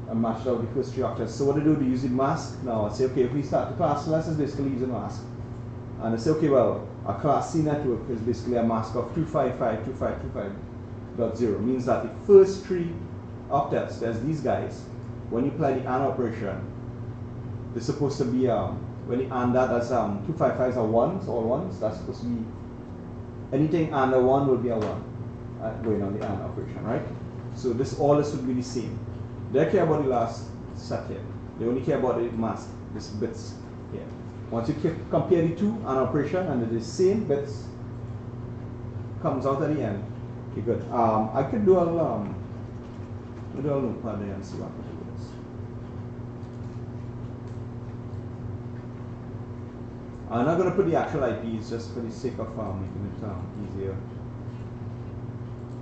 and match out the first three octets? So what they do, they use the mask now and say, okay, if we start the classless, it's basically using mask. And they say, okay, well, a Class C network is basically a mask of 255.255.0. Means that the first three octets, there's these guys. When you apply the AND operation, they're supposed to be, when you AND that, that's 255s are ones, all ones. That's supposed to be, anything under 1 will be a 1 going on the AND operation, right? So all this would be the same. They don't care about the last set here. They only care about the mask, these bits here. Once you compare the two AND operation and the same bits comes out at the end, you're good. I could do a loop on there and see what happens with this. I'm not going to put the actual IPs just for the sake of making it easier.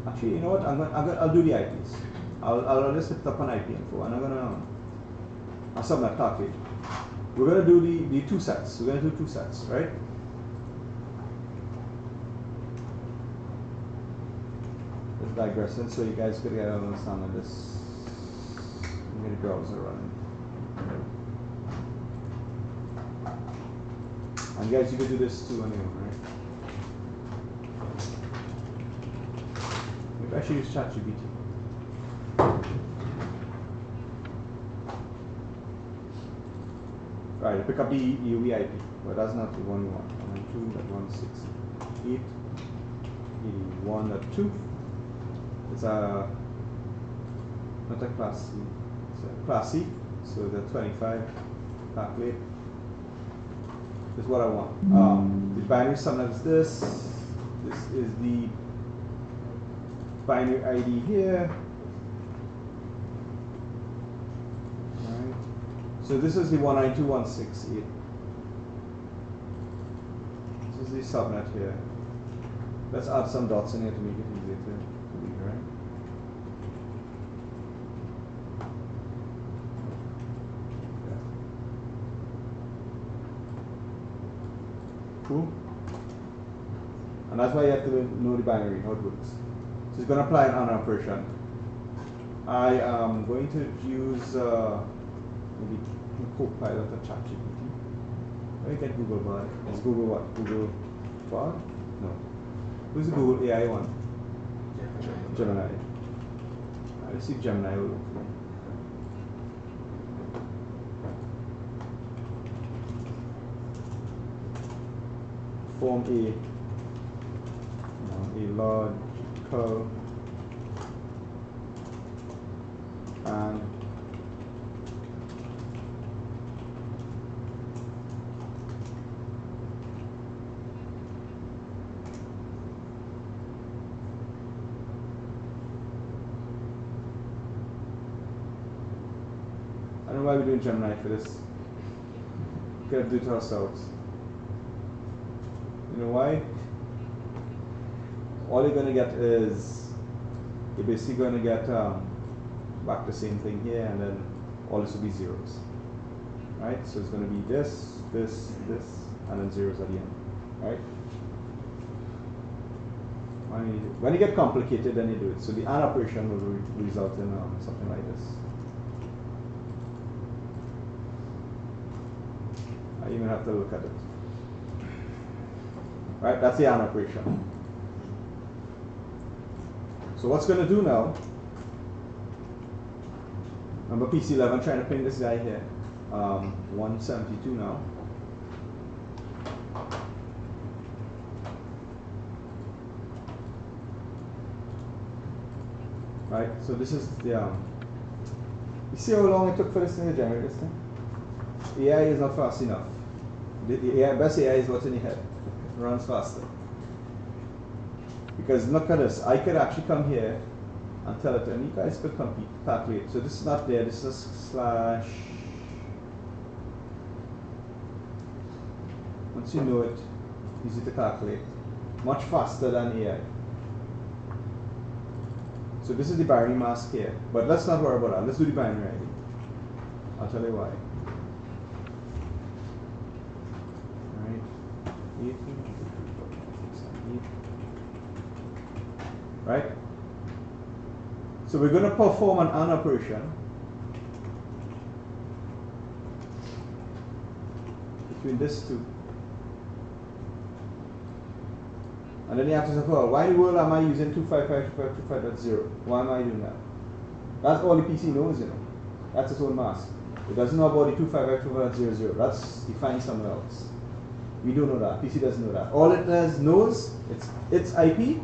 Actually, you know what? I'll do the IPs. I'll just set up an IP info, and I'm going to subnet calculate. We're going to do the two sets. We're going to do two sets, right? Just digressing so you guys could get an understanding of this. I'm going to browser running. And guys, you can do this too anyway, right? Maybe I should use ChatGPT. Right, I pick up the UV IP, but that's not the one you want. 192.168.81.2. It's a not a class C, it's a class C, so the 25 calculate is what I want. The binary summon is this. This is the binary ID here. Right. So this is the 192.168. This is the subnet here. Let's add some dots in here to make it easier to read, right? Cool. And that's why you have to know the binary, how it works. So it's going to apply an AND operation. I am going to use maybe Copilot or ChatGPT. Let me get Google Bard. Is Google what? Google Bard? No. Who's the Google AI one? Gemini. Let's see if Gemini will work for me. Form a logical and I don't know why we're doing Gemini for this. We could have do it ourselves. You know why? All you're going to get is, you're basically going to get back the same thing here, and then all this will be zeros. Right? So it's going to be this, this, this, and then zeros at the end. Right? When you get complicated, then you do it. So the AND operation will result in something like this. I even have to look at it. Right, that's the AND operation. So what's going to do now? Remember PC11 trying to ping this guy here. 172 now. Right, so this is the you see how long it took for this thing to generate this thing? AI is not fast enough. The AI, best AI is what's in your head. It runs faster. Because look at this, I could actually come here and tell it, and you guys could calculate. So this is not there, this is slash. Once you know it, easy to calculate. Much faster than AI. So this is the binary mask here. But let's not worry about that. Let's do the binary ID. I'll tell you why. Right? So we're going to perform an AND operation between these two. And then you have to say, well, why in the world am I using 255.255.0? Why am I doing that? That's all the PC knows, you know. That's its own mask. It doesn't know about the 255.255.00. That's defined somewhere else. We don't know that. PC doesn't know that. All it knows, its IP,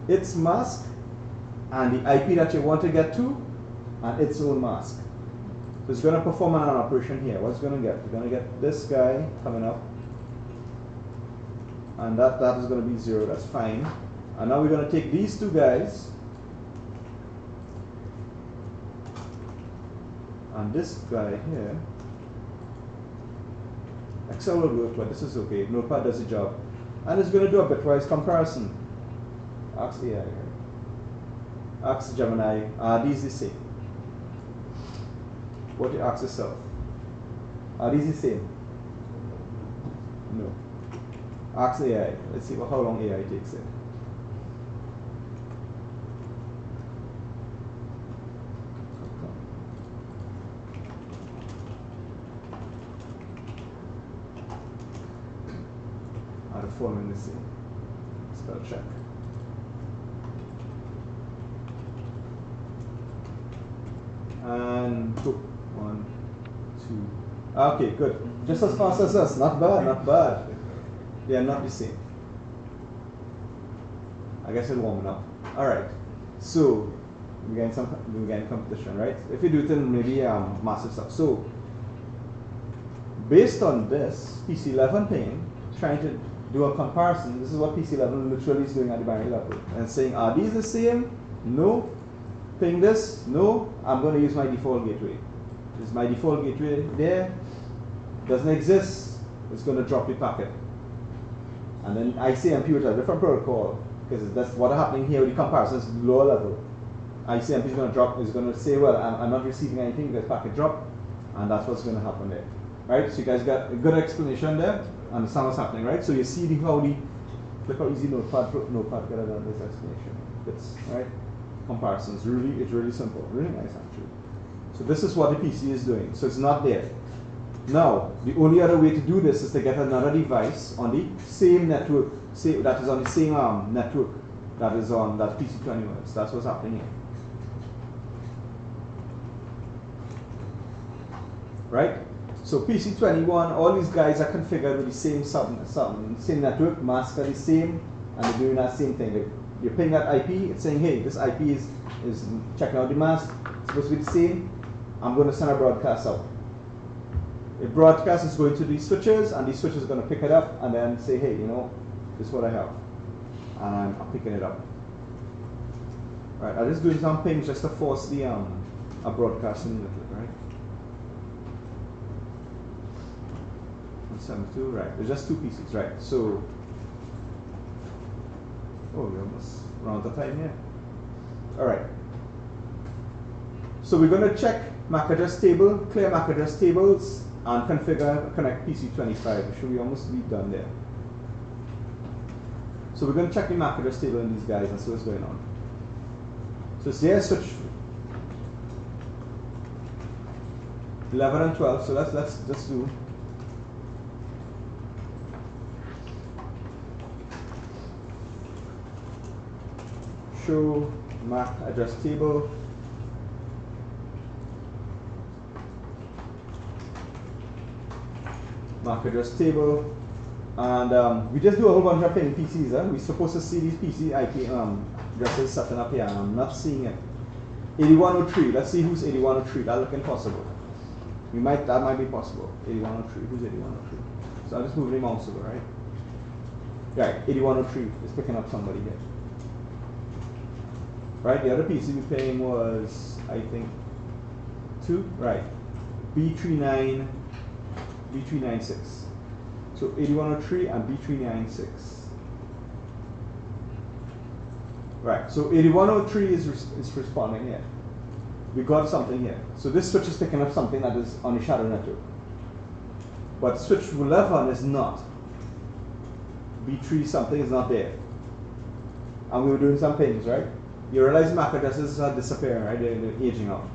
its mask, and the IP that you want to get to, and its own mask. So it's going to perform an operation here. What's it going to get? You're going to get this guy coming up, and that is going to be 0. That's fine. And now we're going to take these two guys, and this guy here. Excel will work, but this is okay. Notepad does the job. And it's going to do a bitwise comparison. Ask AI, right? Ask Gemini, are these the same? What you ask yourself? Are these the same? No. Ask AI. Let's see how long AI takes it. Are the following the same? Spell check. And 2, 1, 2. Okay, good. Just as fast as us. Not bad, not bad. They are not the same. I guess it's warming up. Alright. So we're getting competition, right? If you do it in maybe massive stuff. So based on this, PC11 ping, trying to do a comparison, this is what PC11 literally is doing at the binary level. And saying, are these the same? No. Ping this? No. I'm going to use my default gateway. This is my default gateway there. Doesn't exist. It's going to drop the packet. And then ICMP, which is a different protocol, because that's what's happening here with the comparison is lower level. ICMP is going to drop, is going to say, well, I'm not receiving anything, this packet drop, and that's what's going to happen there. Right? So you guys got a good explanation there, understand what's happening, right? So you see look how easy Notepad could have done this explanation. It's right? Comparisons, it's really simple, really nice actually. So this is what the PC is doing. So it's not there. Now, the only other way to do this is to get another device on the same network, that is on the same network that is on that PC21. So that's what's happening here. Right? So PC21, all these guys are configured with the same network, mask are the same, and they're doing that same thing. You ping that IP, it's saying, hey, this IP is checking out the mask, it's supposed to be the same. I'm going to send a broadcast out. A broadcast is going to these switches, and these switches are going to pick it up and then say, hey, you know, this is what I have. And I'm picking it up. Right, I'm just doing some pings just to force the a broadcast in the network, right? 172, right. There's just two PCs, right? So, oh, we almost run out of time here. All right. So we're going to check MAC address table, clear MAC address tables, and configure connect PC25. Should we almost be done there? So we're going to check the MAC address table in these guys and see what's going on. So it's there, switch 11 and 12. So let's just do show MAC address table. MAC address table, and we just do a whole bunch of ping PCs. We're supposed to see these PC IP addresses setting up here, and I'm not seeing it. 8103. Let's see who's 8103. That looks impossible. That might be possible. 8103. Who's 8103? So I'll just move the mouse over, right? Right. 8103 is picking up somebody here. Right. The other PC we're paying was, I think, 2. Right. B396. So 8103 and B396. Right, so 8103 is responding here. We got something here. So this switch is picking up something that is on the shadow network. But switch 11 is not. B3 something is not there. And we were doing some things, right? You realize MAC addresses are disappearing, right? They're aging out.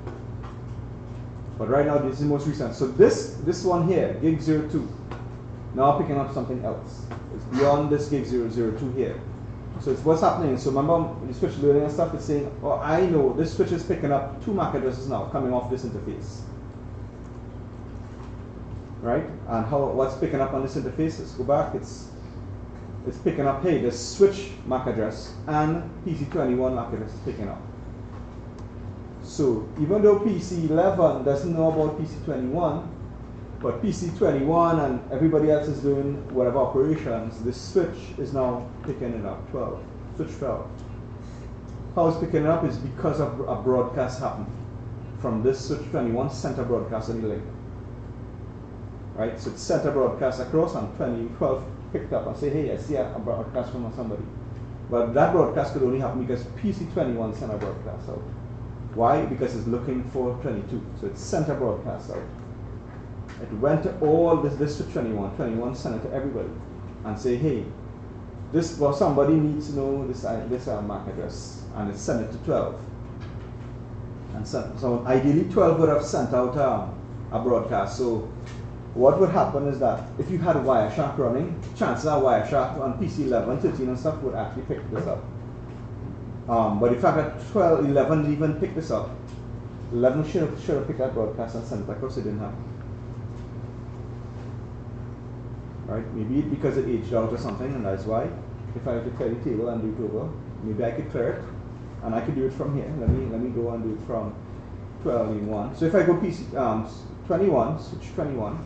But right now, this is the most recent. So this one here, gig 02, now picking up something else. It's beyond this gig 002 here. So it's what's happening. So remember, the switch loading and stuff is saying, oh, I know this switch is picking up 2 MAC addresses now coming off this interface. Right? And what's picking up on this interface? Let's go back. It's picking up, hey, the switch MAC address and PC21 MAC address is picking up. So even though PC11 doesn't know about PC21, but PC21 and everybody else is doing whatever operations, this switch is now picking it up, 12, switch 12. How it's picking it up is because of a broadcast happened from this switch 21 center broadcast on the link. Right, so it's center broadcast across and 12 picked up and say, hey, I see a broadcast from somebody. But that broadcast could only happen because PC21 sent a broadcast out. Why? Because it's looking for 22. So it's center broadcast out. It went to all this to 21. 21 sent it to everybody and say, hey, somebody needs to know this MAC address, and it sent it to 12. And so ideally 12 would have sent out a broadcast. So what would happen is that if you had Wireshark running, chances are Wireshark on PC 11, 13 and stuff would actually pick this up. But the fact that 12, 11 didn't even pick this up, 11 should have picked that broadcast and sent it across. It didn't happen. Right? Maybe because it aged out or something, and that's why. If I could clear the table and do it over, maybe I could clear it. and I can do it from here. Let me go and do it from 12 in 1. So if I go PC 21, switch 21.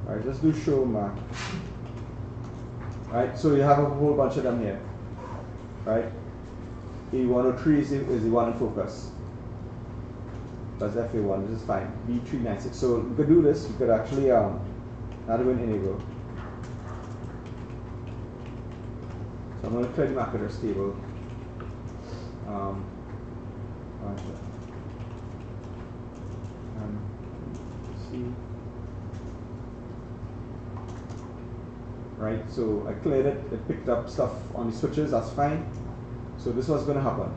Alright, let's do show mark. Alright, so you have a whole bunch of them here. Right? A103 is the one in focus. That's FA1, this is fine. B396. So we could do this, we could actually not even enable. So I'm going to clear the MAC address table. See. Right, so I cleared it, it picked up stuff on the switches, that's fine. So this was going to happen.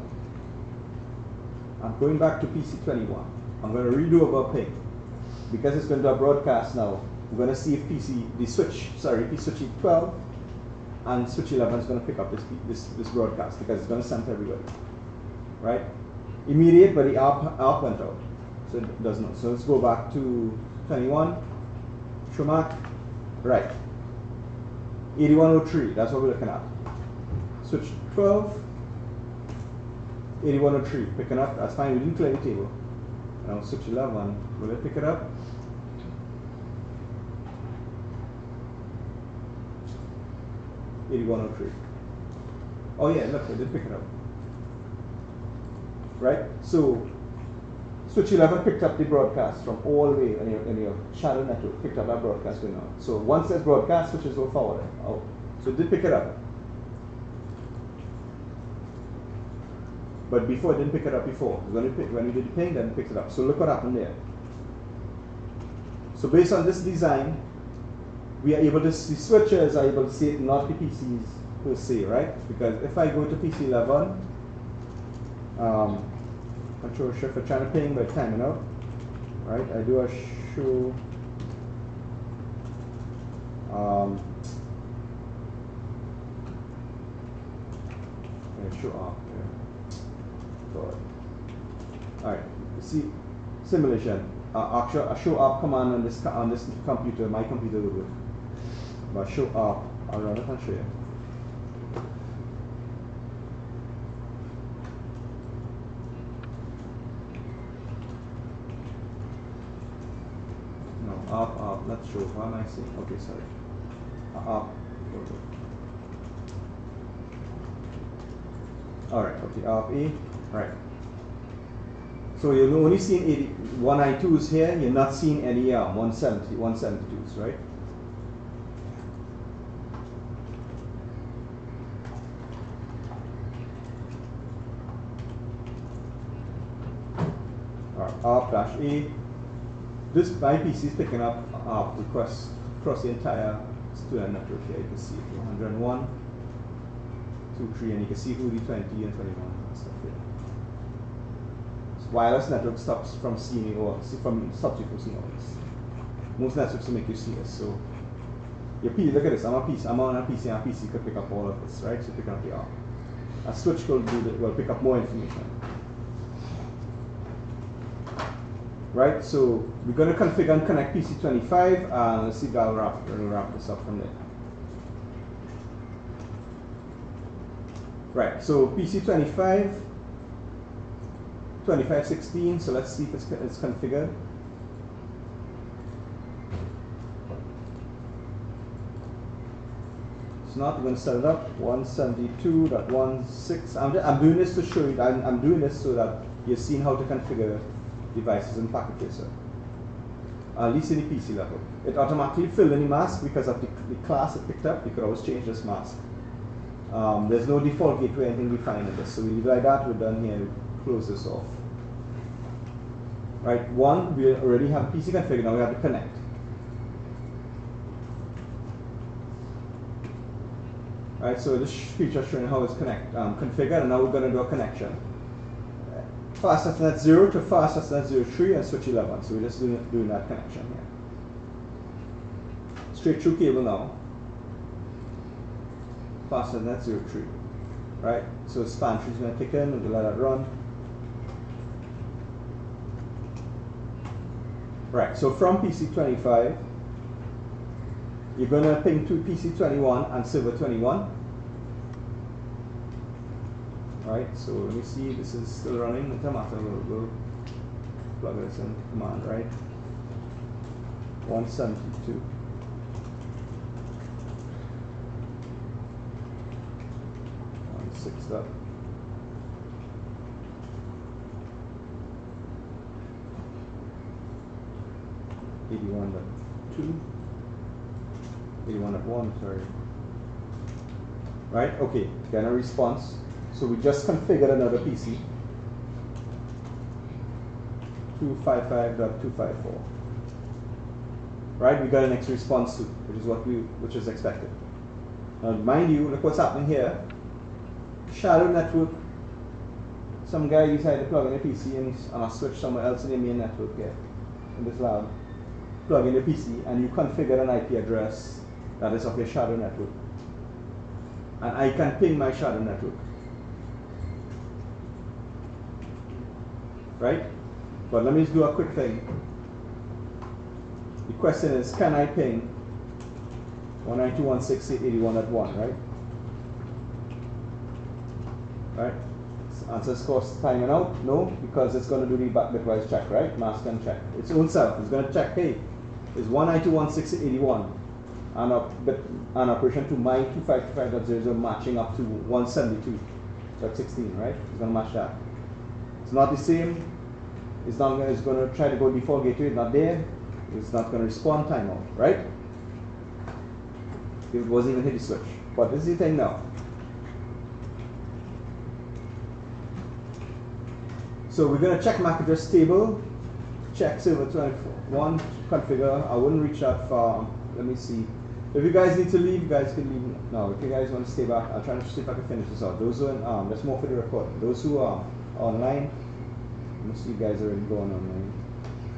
I'm going back to PC21. I'm going to redo about ping. Because it's going to do a broadcast now, we're going to see if switch 12 and switch 11 is going to pick up this broadcast because it's going to send to everybody. Right? Immediate, but the ARP went out. So it does not. So let's go back to 21. Show mark. Right. 8103, that's what we're looking at. Switch 12. 8103, picking up, that's fine, we didn't clear the table. Now switch 11, will it pick it up? (8103). Oh yeah, look, it did pick it up. Right? So switch 11 picked up the broadcast from all the way in your channel network, picked up that broadcast going on. So once there's broadcast, switches go forward. Oh, so it did pick it up. But before, it didn't pick it up before. When you did the ping, then it picked it up. So look what happened there. So based on this design, we are able to see, switches are able to see it, not the PCs per se, right? Because if I go to PC 11, Control Shift for trying to ping by timing out, right? I do a show, show off. Alright, see simulation. Actually, a show up command on this computer, my computer would work. But show up, I'll run it and show you. No, up, not show. What am I saying? Okay, sorry. Up. Alright, okay, up E. Right. So you're only seeing 192s here, you're not seeing any 172s, right? Alright, R-A. This my PC is picking up requests across the entire student network here. You can see 101, 23, and you can see who the 20 and 21 and stuff here. Wireless network stops from seeing or stops you from seeing all this. Most networks will make you see this. So your PC, look at this. I'm on a PC, and a PC could pick up all of this, right? So picking up the ARP. A switch will pick up more information. Right? So we're going to configure and connect PC25 and let's see if I'll wrap this up from there. Right, so PC25 2516, so let's see if it's configured. It's not, we're going to set it up 172.16. I'm doing this to show you, I'm doing this so that you're seeing how to configure devices in Packet Tracer. At least in the PC level. It automatically filled in the mask because of the class it picked up. You could always change this mask. There's no default gateway or anything defined in this. So we leave it like that, we're done here, we close this off. Right, one, we already have PC configured, now we have to connect. Right, so this feature is showing how it's configured, and now we're going to do a connection. Fast Ethernet 0 to Fast Ethernet 03 and switch 11, so we're just doing that connection here. Straight through cable now. Fast Ethernet 03. Right, so span 3 is going to kick in, we'll let that run. Right, so from PC25, You're going to ping to PC21 and server 21. Right, so let me see, this is still running. It doesn't matter, we'll plug this in command, right? 172. Six up. 81.2. 81.1, sorry. Right, okay, get a response. So we just configured another PC. 255.254. Right, we got an X response to, which is expected. Now mind you, look what's happening here. Shadow network. Some guy decided to plug in a PC and a switch somewhere else in the main network here, in this lab. Plug in the PC and you configure an IP address that is of your shadow network. And I can ping my shadow network. Right? But let me just do a quick thing. The question is, can I ping 192.168.81.1, right? Right? Answer is course timing out. No, because it's going to do the bitwise check, right? Mask and check. Its own self. It's going to check, hey, is 192.168.81 an operation to my 255.0.0 matching up to 172.16, right? It's going to match that. It's not the same. It's going to try to go default gateway. It's not there. It's not going to respond timeout, right? It wasn't even hit the switch. But this is the thing now. So we're going to check MAC address table, check server 21, configure. I wouldn't reach that far. Let me see. If you guys need to leave, you guys can leave. No, if you guys want to stay back, I'll try to see if I can finish this out. Those who are that's more for the recording. Those who are online, most of you guys are already going online.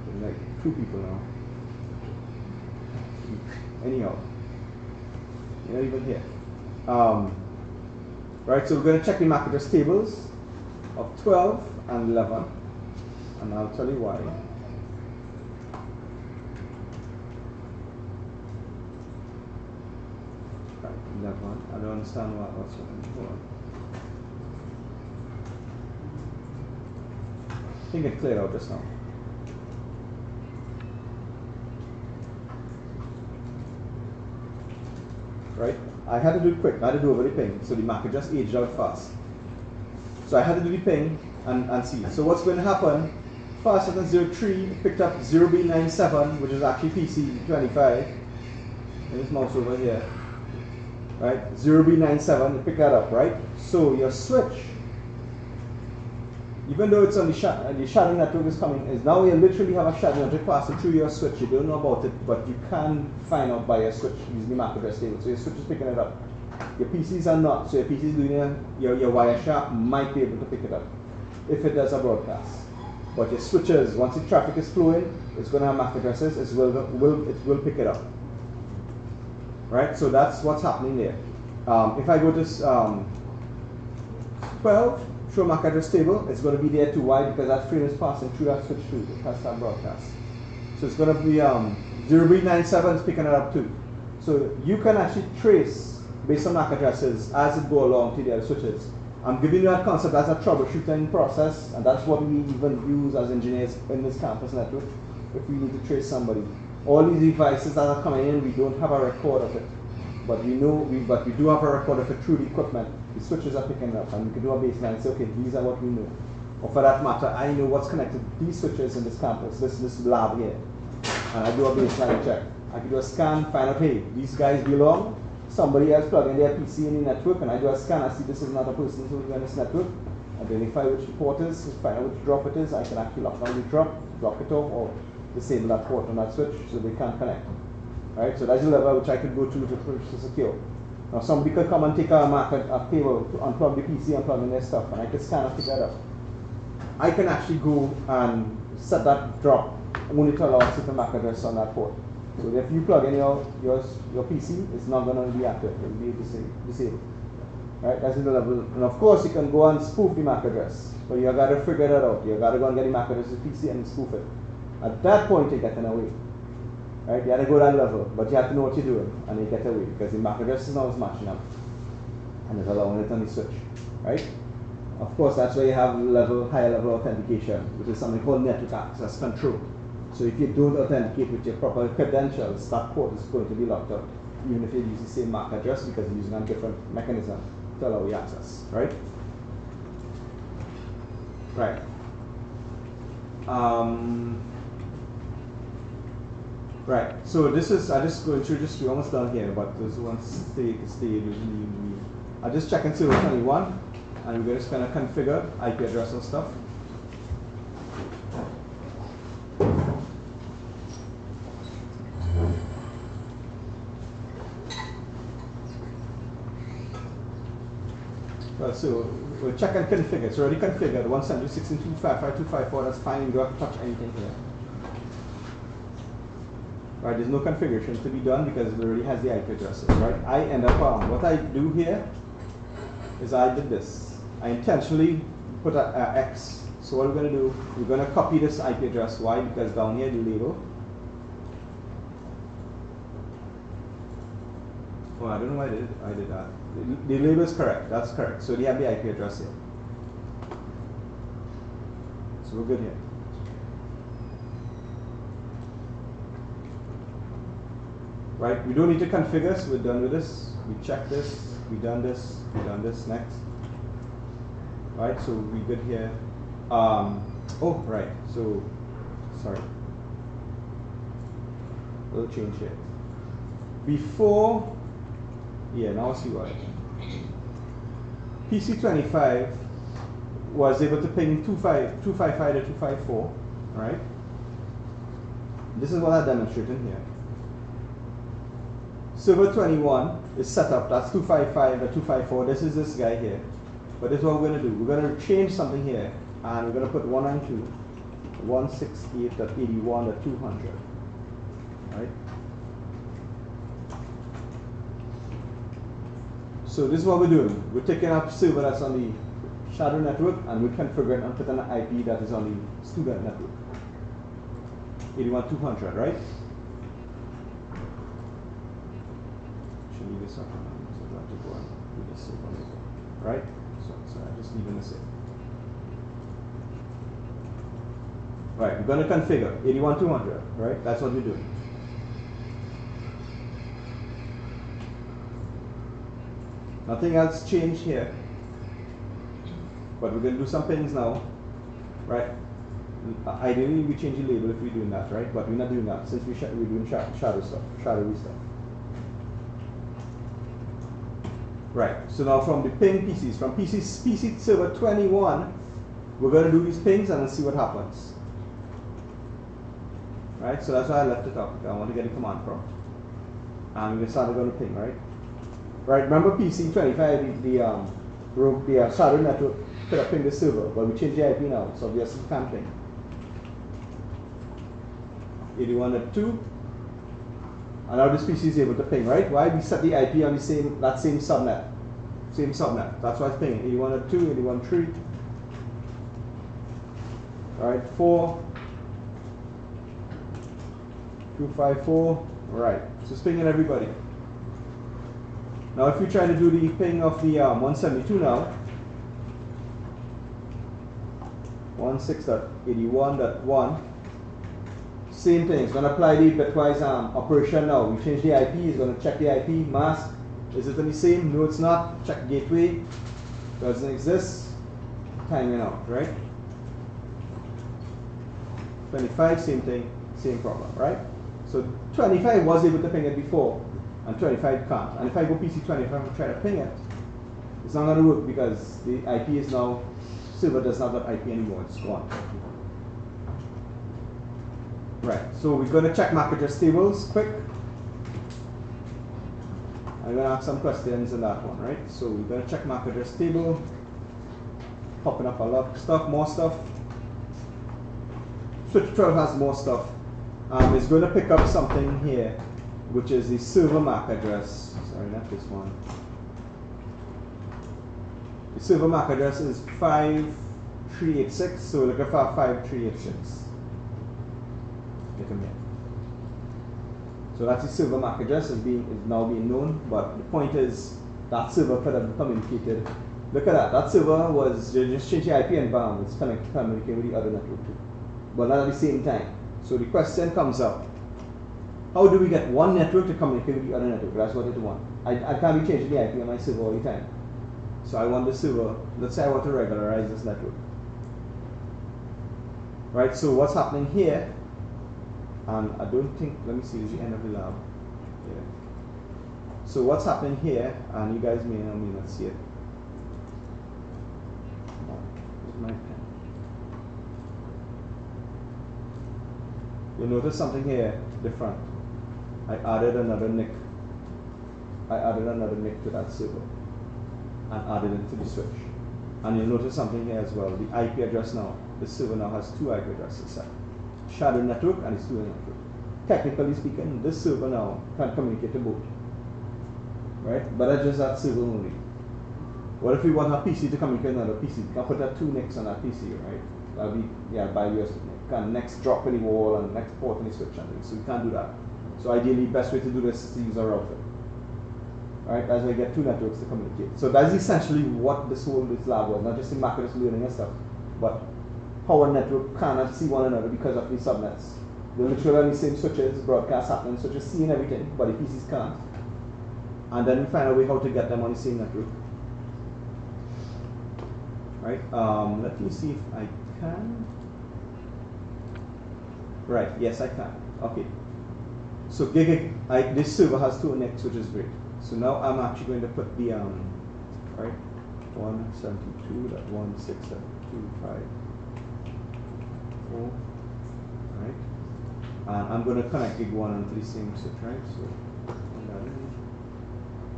There's like 2 people now. Anyhow, you're not even here. Right, so we're going to check the MAC address tables of 12 and 11, and I'll tell you why. Right, 11. I don't understand what's going on. I think it cleared out just now. Right? I had to do it quick. I had to do over the ping, so the MAC address aged out fast. So I had to do the ping and see. So what's going to happen? Faster than 03 picked up 0B97, which is actually PC25. And this mouse over here. Right? 0B97, you pick that up, right? So your switch, even though it's on the shadow network is coming, is now you literally have a shadow network passing through your switch. You don't know about it, but you can find out by your switch using the MAC address table. So your switch is picking it up. Your PCs are not. So your PCs doing your Wireshark might be able to pick it up if it does a broadcast. But your switches, once the traffic is flowing, it's going to have MAC addresses. It will pick it up. Right. So that's what's happening there. If I go to 12. Show MAC address table, it's going to be there too. Why? Because that frame is passing through that switch too. It has that broadcast. So it's going to be 0B97 is picking it up too. So you can actually trace based on MAC addresses as it go along to the other switches. I'm giving you that concept as a troubleshooting process, and that's what we even use as engineers in this campus network if we need to trace somebody. All these devices that are coming in, we don't have a record of it. But we do have a record of it through the equipment. The switches are picking it up, and we can do a baseline and say, okay, these are what we know. Or for that matter, I know what's connected to these switches in this campus, this lab here. And I do a baseline check. I can do a scan, find out, hey, these guys belong. Somebody else plug in their PC in the network, and I do a scan. I see this is not a person who's in this network. Identify which port it is, find out which drop it is. I can actually lock down the drop, block it off, or disable that port on that switch so they can't connect. Right, so that's the level which I could go to secure. Now somebody could come and take a cable to unplug the PC, unplug in their stuff, and I could scan and pick that up. I can actually go and set that drop only to allow a certain MAC address on that port. So if you plug in your PC, it's not going to be active, it will be disabled. Right, that's the level. And of course you can go and spoof the MAC address, but you got to figure that out. You got to go and get the MAC address of the PC and spoof it. At that point you're getting away. Right? You had to go that level, but you have to know what you're doing, and you get away because the MAC address is now matching up, and it's allowing it on the switch. Right? Of course, that's where you have higher level authentication, which is something called network access control. So if you don't authenticate with your proper credentials, that port is going to be locked out, even if you use the same MAC address because you're using a different mechanism to allow you access. Right? Right. Right. So this is, I just going through just, we're almost done here, but there's one stage. I just check in server 21, and we're just gonna configure IP address and stuff. So we'll check and configure. It's already configured. 172.16.255.254. That's fine. You don't have to touch anything here. Right? There's no configuration to be done because it already has the IP addresses. Right? I end up what I do here is I did this. I intentionally put a X. So what we're going to do? We're going to copy this IP address. Why? Because down here the label. Oh, I don't know why I did that. The label is correct. That's correct. So they have the IP address here. So we're good here. Right? We don't need to configure, so we're done with this. We check this. We done this. We done this. Next. Right? So we're good here. Oh, right. So, sorry. A little change here. Before. Yeah, now see why. PC25 was able to ping 255 to 254, right? This is what I demonstrated here. Server 21 is set up, that's 255 to 254. This is this guy here. But this is what we're going to do. We're going to change something here, and we're going to put 192, 168.81.200, right? So this is what we're doing. We're taking up server that's on the shadow network, and we're configuring and putting an IP that is on the student network. 81.200, right? Should leave this up, so I have to go and do this server later, right? So I'm just leaving this in. Right, we're going to configure 81.200, right? That's what we're doing. Nothing else changed here, but we're going to do some things now, right? Ideally, we change the label if we're doing that, right? But we're not doing that since we're doing shadowy stuff. Right. So now from the ping PCs, from PC server 21, we're going to do these pings and then see what happens. Right. So that's why I left it up. I want to get a command prompt, and we're starting going to ping, right? Right, remember PC25, the shadow network could have pinged the server, but we changed the IP now, so obviously we can't ping. 81.2, and now this PC is able to ping, right? Why? We set the IP on the same subnet. That's why it's pinging. 81.2, 81.3. Alright, 4, 254. Alright, so it's pinging everybody. Now if we try to do the ping of the 172 now, 16.81.1, same thing. It's going to apply the bitwise operation now. We change the IP, it's going to check the IP, mask. Is it the same? No, it's not. Check gateway. Doesn't exist. Timing out, right? 25, same thing, same problem, right? So 25 was able to ping it before, and 25 can't. And if I go PC25 and try to ping it, it's not going to work because the IP is now, server does not have IP anymore, it's gone. Right, so we're going to check MAC address tables quick. I'm going to ask some questions in that one, right? So we're going to check MAC address table, popping up a lot of stuff, more stuff. Switch 12 has more stuff. It's going to pick up something here, which is the server MAC address. Sorry, not this one. The server MAC address is 5386, so we're looking for 5386. Get them here. So that's the server MAC address is now being known, but the point is that server could have communicated. Look at that. That server was just changing IP and bam, it's communicating with the other network too, but not at the same time. So the question comes up: how do we get one network to communicate with the other network? That's what it wants. I can't be changing the IP on my server all the time. So I want the server. Let's say I want to regularize this network. Right. So what's happening here? And I don't think. Let me see. Is the end of the lab? Yeah. So what's happening here? And you guys may or may not see it. My pen. You'll notice something here different. I added another NIC. To that server and added it to the switch. And you'll notice something here as well. The IP address now. The server now has two IP addresses set. Shadow network and a student network. Technically speaking, this server now can communicate to both. Right? But that's just that server only. What if we want our PC to communicate with another PC? We can put that two NICs on that PC, right? That'll be by USB NIC. Can next drop in the wall and next port in the switch and things. So we can't do that. So ideally, best way to do this is to use a router. Right? That's why I get two networks to communicate. So that's essentially what this lab was, not just the MAC address learning and stuff, but how a network cannot see one another because of the subnets. They're literally on the same switches, broadcast happening, switches seeing everything, but the PCs can't. And then we find a way how to get them on the same network. Right? Let me see if I can. Right, yes I can. Okay. So this server has two NICs, which is great. So now I'm actually going to put the right, 172.168.254, right? And I'm going to connect gig 1 onto the same switch, right? So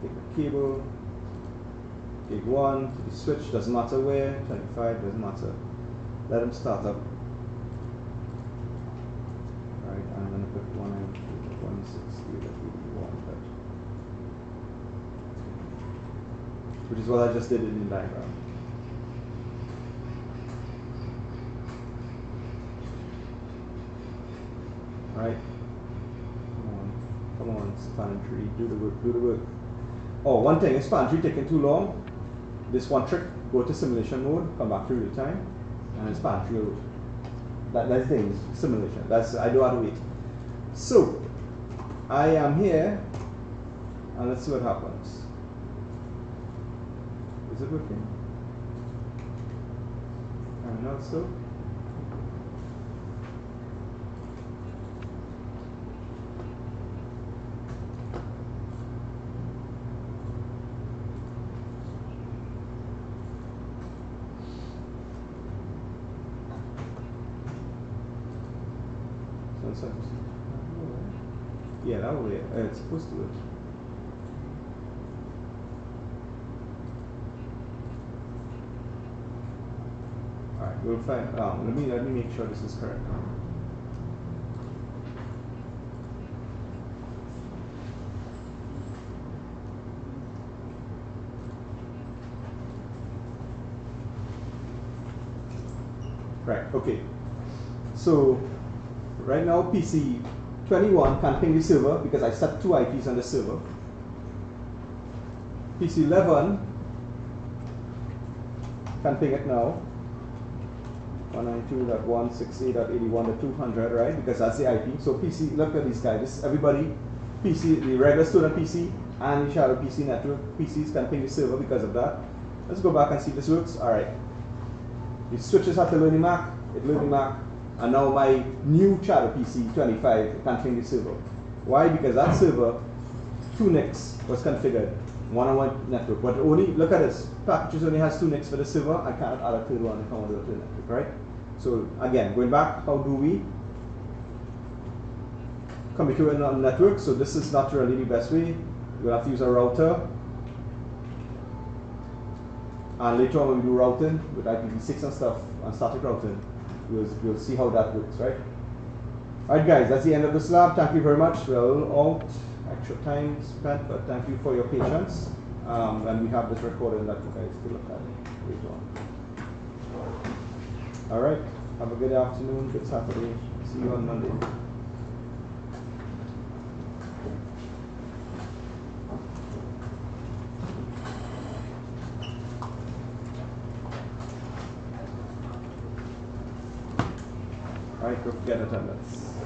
take the cable, gig 1 to the switch, doesn't matter where, 25, doesn't matter. Let them start up. Right, I'm going to put 192.168.81, which is what I just did in the diagram. Right? Come on, span tree, do the work. Oh, one thing, if span tree taking too long, this one trick, go to simulation mode, come back to real time, and span tree will. That's the thing, simulation. I don't have to wait. So, I am here, and let's see what happens. Is it working? I'm not so. Yeah, that way it's supposed to work. Alright, we'll find let me make sure this is correct. Right, okay. So right now PC 21 can ping the server because I set two IPs on the server. PC 11 can ping it now. 192.168.81 to 200, right? Because that's the IP. So PC, look at these guys. This everybody, PC, the regular student PC and the shadow PC network PCs can ping the server because of that. Let's go back and see if this works. All right. The switches have to learn the MAC. It learned the MAC. And now my new shadow PC 25 can ping the server. Why? Because that server, two NICs was configured, one-on-one network. But only, look at this, packages only has two NICs for the server. I can't add a third one if I want to do a third network, right? So again, going back, how do we communicate on a network? So this is not really the best way. We'll have to use a router. And later on when we do routing with IPv6 and stuff, and static routing, we'll see how that works, right? Alright guys, that's the end of this lab. Thank you very much. Well, all extra time spent, but thank you for your patience. And we have this recording that you guys can look at later on. Alright, have a good afternoon, good Saturday. See you on Monday. Alright, go get attendance.